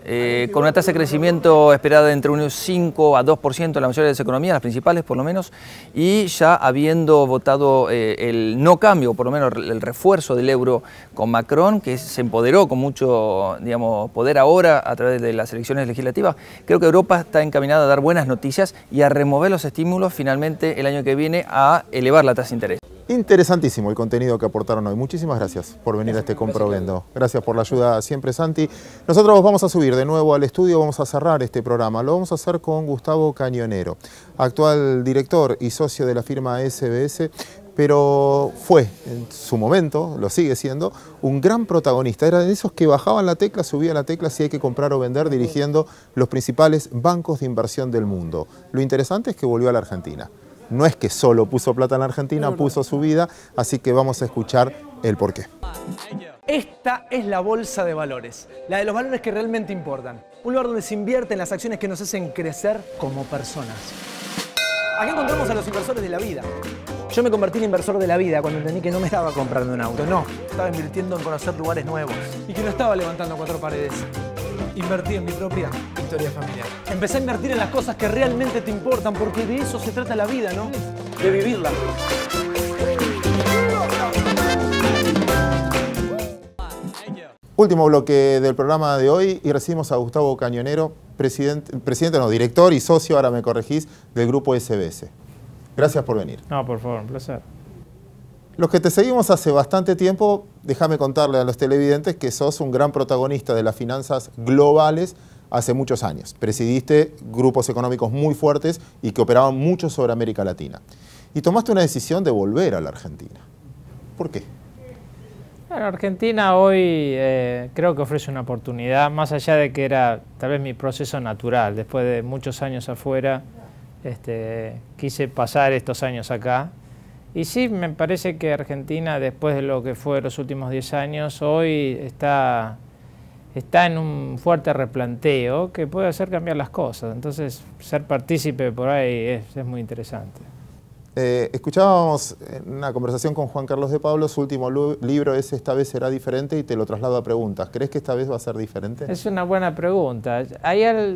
con una tasa de crecimiento esperada entre un 5 a 2% en la mayoría de las economías, las principales por lo menos, y ya habiendo votado el no cambio, por lo menos el refuerzo del euro con Macron, que se empoderó con mucho, digamos, poder ahora a través de las elecciones legislativas. Creo que Europa está encaminada a dar buenas noticias y a remover los estímulos finalmente el año que viene a elevar la tasa de interés. Interesantísimo el contenido que aportaron hoy. Muchísimas gracias por venir a este Comprovendo. Gracias por la ayuda siempre, Santi. Nosotros vamos a subir de nuevo al estudio, vamos a cerrar este programa. Lo vamos a hacer con Gustavo Cañonero, actual director y socio de la firma SBS, pero fue en su momento, lo sigue siendo, un gran protagonista. Era de esos que bajaban la tecla, subían la tecla si hay que comprar o vender, dirigiendo los principales bancos de inversión del mundo. Lo interesante es que volvió a la Argentina. No es que solo puso plata en la Argentina, puso su vida, así que vamos a escuchar el porqué. Esta es la bolsa de valores, la de los valores que realmente importan. Un lugar donde se invierte en las acciones que nos hacen crecer como personas. Acá encontramos a los inversores de la vida. Yo me convertí en inversor de la vida cuando entendí que no me estaba comprando un auto, no. Estaba invirtiendo en conocer lugares nuevos y que no estaba levantando 4 paredes. Invertí en mi propia historia familiar. Empecé a invertir en las cosas que realmente te importan, porque de eso se trata la vida, ¿no? De vivirla. Último bloque del programa de hoy y recibimos a Gustavo Cañonero, director y socio, ahora me corregís, del grupo SBS. Gracias por venir. No, por favor, un placer. Los que te seguimos hace bastante tiempo, déjame contarle a los televidentes que sos un gran protagonista de las finanzas globales hace muchos años. Presidiste grupos económicos muy fuertes y que operaban mucho sobre América Latina. Y tomaste una decisión de volver a la Argentina. ¿Por qué? Bueno, Argentina hoy creo que ofrece una oportunidad, más allá de que era tal vez mi proceso natural. Después de muchos años afuera, quise pasar estos años acá. Y sí, me parece que Argentina, después de lo que fue los últimos 10 años, hoy está en un fuerte replanteo que puede hacer cambiar las cosas. Entonces, ser partícipe por ahí es muy interesante. Escuchábamos en una conversación con Juan Carlos de Pablo, su último libro es Esta vez será diferente, y te lo traslado a preguntas. ¿Crees que esta vez va a ser diferente? Es una buena pregunta.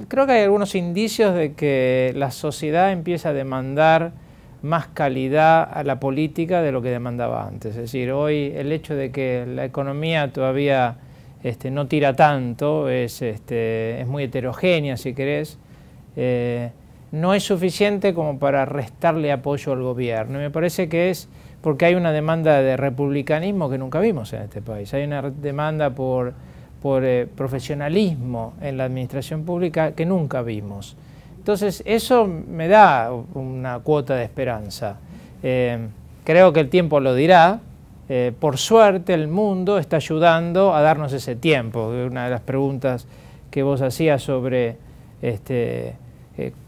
Creo que hay algunos indicios de que la sociedad empieza a demandar más calidad a la política de lo que demandaba antes. Es decir, hoy el hecho de que la economía todavía no tira tanto, es muy heterogénea, si querés, no es suficiente como para restarle apoyo al gobierno. Y me parece que es porque hay una demanda de republicanismo que nunca vimos en este país. Hay una demanda por profesionalismo en la administración pública que nunca vimos. Entonces, eso me da una cuota de esperanza. Creo que el tiempo lo dirá. Por suerte, el mundo está ayudando a darnos ese tiempo. Una de las preguntas que vos hacías sobre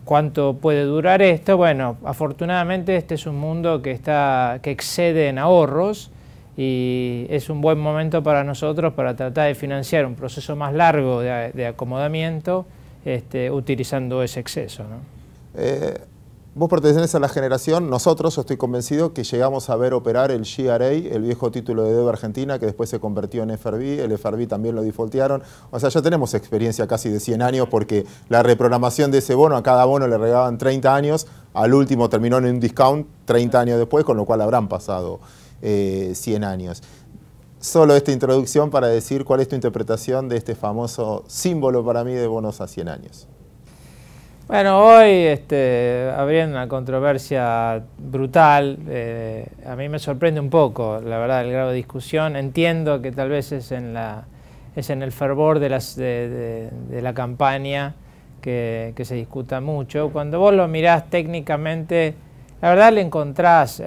cuánto puede durar esto. Bueno, afortunadamente este es un mundo que excede en ahorros y es un buen momento para nosotros para tratar de financiar un proceso más largo de acomodamiento utilizando ese exceso, ¿no? Vos pertenecés a la generación, nosotros, yo estoy convencido que llegamos a ver operar el GRA, el viejo título de deuda argentina, que después se convirtió en FRB, el FRB también lo defaultearon. O sea, ya tenemos experiencia casi de 100 años porque la reprogramación de ese bono, a cada bono le regalaban 30 años, al último terminó en un discount 30 años después, con lo cual habrán pasado 100 años. Solo esta introducción para decir cuál es tu interpretación de este famoso símbolo para mí de bonos a 100 años. Bueno, hoy habría una controversia brutal. A mí me sorprende un poco, la verdad, el grado de discusión. Entiendo que tal vez es en el fervor de la campaña que se discuta mucho. Cuando vos lo mirás técnicamente, la verdad le encontrás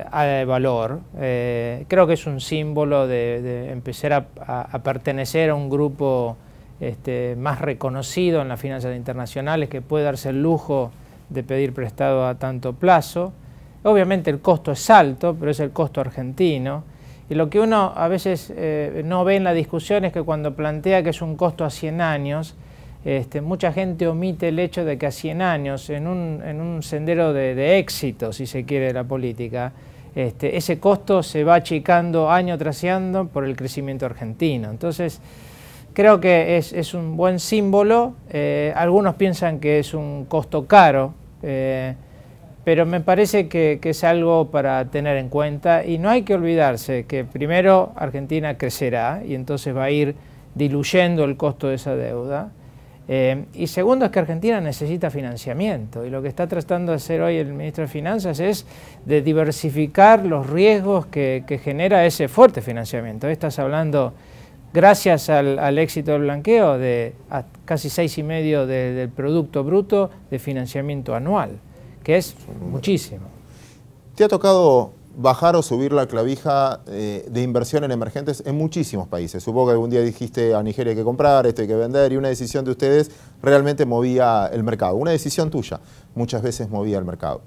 valor. Creo que es un símbolo de empezar a pertenecer a un grupo más reconocido en las finanzas internacionales, que puede darse el lujo de pedir prestado a tanto plazo. Obviamente el costo es alto, pero es el costo argentino. Y lo que uno a veces no ve en la discusión es que cuando plantea que es un costo a 100 años, mucha gente omite el hecho de que a 100 años, en un sendero de éxito, si se quiere, de la política, ese costo se va achicando año tras año por el crecimiento argentino. Entonces, creo que es un buen símbolo. Algunos piensan que es un costo caro, pero me parece que es algo para tener en cuenta. Y no hay que olvidarse que primero Argentina crecerá y entonces va a ir diluyendo el costo de esa deuda. Y segundo es que Argentina necesita financiamiento. Y lo que está tratando de hacer hoy el ministro de Finanzas es de diversificar los riesgos que genera ese fuerte financiamiento. Estás hablando, gracias al éxito del blanqueo, de casi 6,5% del Producto Bruto de financiamiento anual, que es muchísimo. ¿Te ha tocado bajar o subir la clavija de inversión en emergentes en muchísimos países? Supongo que algún día dijiste a Nigeria hay que comprar, esto hay que vender, y una decisión de ustedes realmente movía el mercado. Una decisión tuya muchas veces movía el mercado.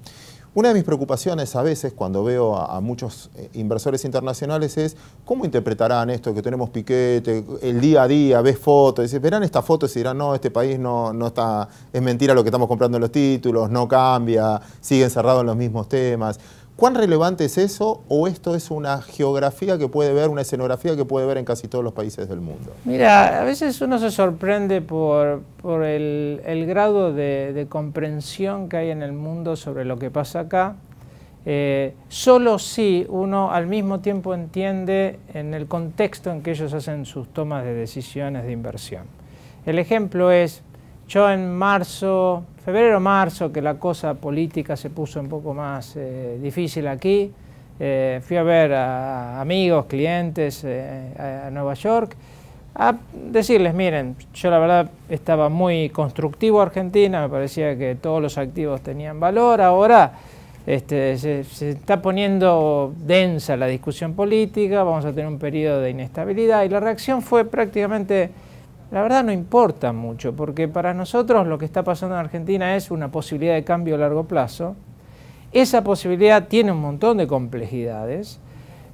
Una de mis preocupaciones a veces cuando veo a muchos inversores internacionales es cómo interpretarán esto que tenemos piquete, el día a día, ves fotos, verán estas fotos y dirán, no, este país no está, es mentira lo que estamos comprando en los títulos, no cambia, sigue encerrado en los mismos temas. ¿Cuán relevante es eso o esto es una geografía que puede ver, una escenografía que puede ver en casi todos los países del mundo? Mira, a veces uno se sorprende por el grado de comprensión que hay en el mundo sobre lo que pasa acá. Solo si uno al mismo tiempo entiende en el contexto en que ellos hacen sus tomas de decisiones de inversión. El ejemplo es, yo en febrero-marzo, que la cosa política se puso un poco más difícil aquí, fui a ver a amigos, clientes a Nueva York, a decirles, miren, yo la verdad estaba muy constructivo Argentina, me parecía que todos los activos tenían valor, ahora se está poniendo densa la discusión política, vamos a tener un periodo de inestabilidad, y la reacción fue prácticamente, la verdad no importa mucho, porque para nosotros lo que está pasando en Argentina es una posibilidad de cambio a largo plazo. Esa posibilidad tiene un montón de complejidades,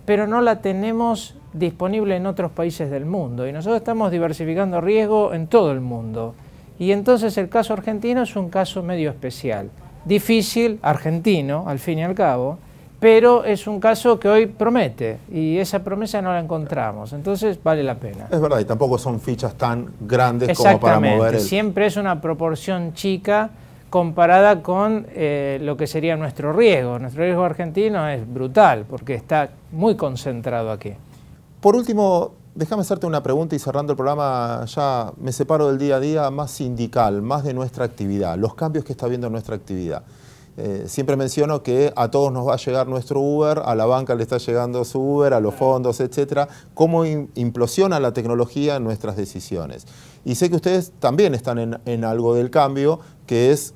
pero no la tenemos disponible en otros países del mundo, y nosotros estamos diversificando riesgo en todo el mundo. Y entonces el caso argentino es un caso medio especial, difícil, argentino, al fin y al cabo, pero es un caso que hoy promete, y esa promesa no la encontramos, entonces vale la pena. Es verdad, y tampoco son fichas tan grandes como para mover el... Siempre es una proporción chica comparada con lo que sería nuestro riesgo. Nuestro riesgo argentino es brutal, porque está muy concentrado aquí. Por último, déjame hacerte una pregunta y cerrando el programa ya me separo del día a día más sindical, más de nuestra actividad, los cambios que está habiendo en nuestra actividad. Siempre menciono que a todos nos va a llegar nuestro Uber, a la banca le está llegando su Uber, a los fondos, etcétera. Cómo implosiona la tecnología en nuestras decisiones. Y sé que ustedes también están en algo del cambio, que es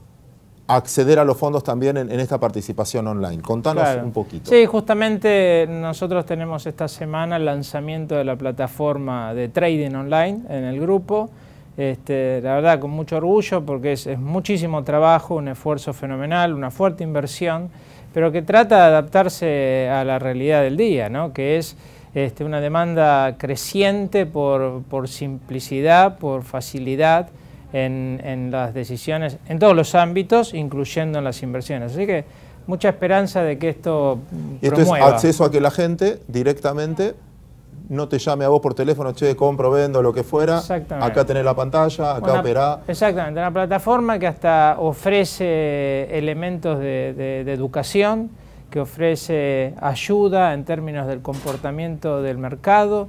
acceder a los fondos también en esta participación online. Contanos un poquito. Sí, justamente nosotros tenemos esta semana el lanzamiento de la plataforma de trading online en el grupo. La verdad con mucho orgullo porque es muchísimo trabajo, un esfuerzo fenomenal, una fuerte inversión, pero que trata de adaptarse a la realidad del día, ¿no? Que es una demanda creciente por simplicidad, por facilidad en las decisiones, en todos los ámbitos, incluyendo en las inversiones. Así que mucha esperanza de que esto promueva. Esto es acceso a que la gente directamente no te llame a vos por teléfono, che, compro, vendo, lo que fuera. Acá tenés la pantalla, acá operá. Exactamente, una plataforma que hasta ofrece elementos de educación, que ofrece ayuda en términos del comportamiento del mercado,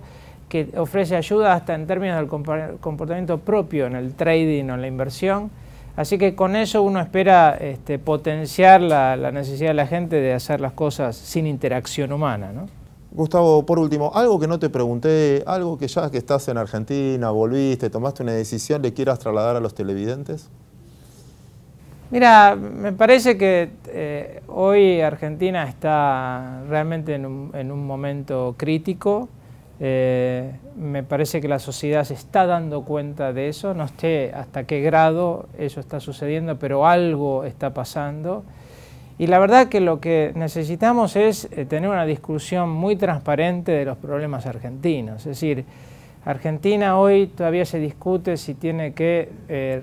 que ofrece ayuda hasta en términos del comportamiento propio en el trading o en la inversión. Así que con eso uno espera potenciar la necesidad de la gente de hacer las cosas sin interacción humana, ¿no? Gustavo, por último, algo que no te pregunté, algo que ya que estás en Argentina, volviste, tomaste una decisión, ¿le quieras trasladar a los televidentes? Mira, me parece que hoy Argentina está realmente en un momento crítico. Me parece que la sociedad se está dando cuenta de eso, no sé hasta qué grado eso está sucediendo, pero algo está pasando. Y la verdad que lo que necesitamos es tener una discusión muy transparente de los problemas argentinos. Es decir, Argentina hoy todavía se discute si tiene que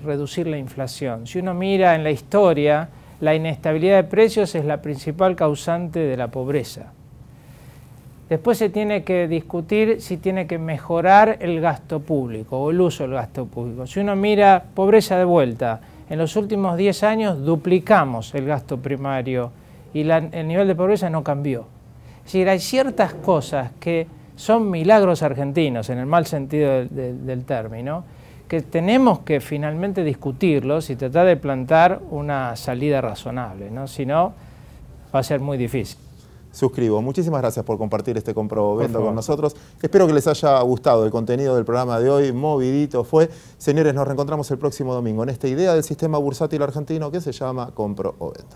reducir la inflación. Si uno mira en la historia, la inestabilidad de precios es la principal causante de la pobreza. Después se tiene que discutir si tiene que mejorar el gasto público o el uso del gasto público. Si uno mira pobreza de vuelta, en los últimos 10 años duplicamos el gasto primario y el nivel de pobreza no cambió. Es decir, hay ciertas cosas que son milagros argentinos, en el mal sentido del término, que tenemos que finalmente discutirlos y tratar de plantar una salida razonable, ¿no? Si no, va a ser muy difícil. Suscribo. Muchísimas gracias por compartir este Compro Vendo con nosotros. Espero que les haya gustado el contenido del programa de hoy. Movidito fue. Señores, nos reencontramos el próximo domingo en esta idea del sistema bursátil argentino que se llama Compro o Vendo.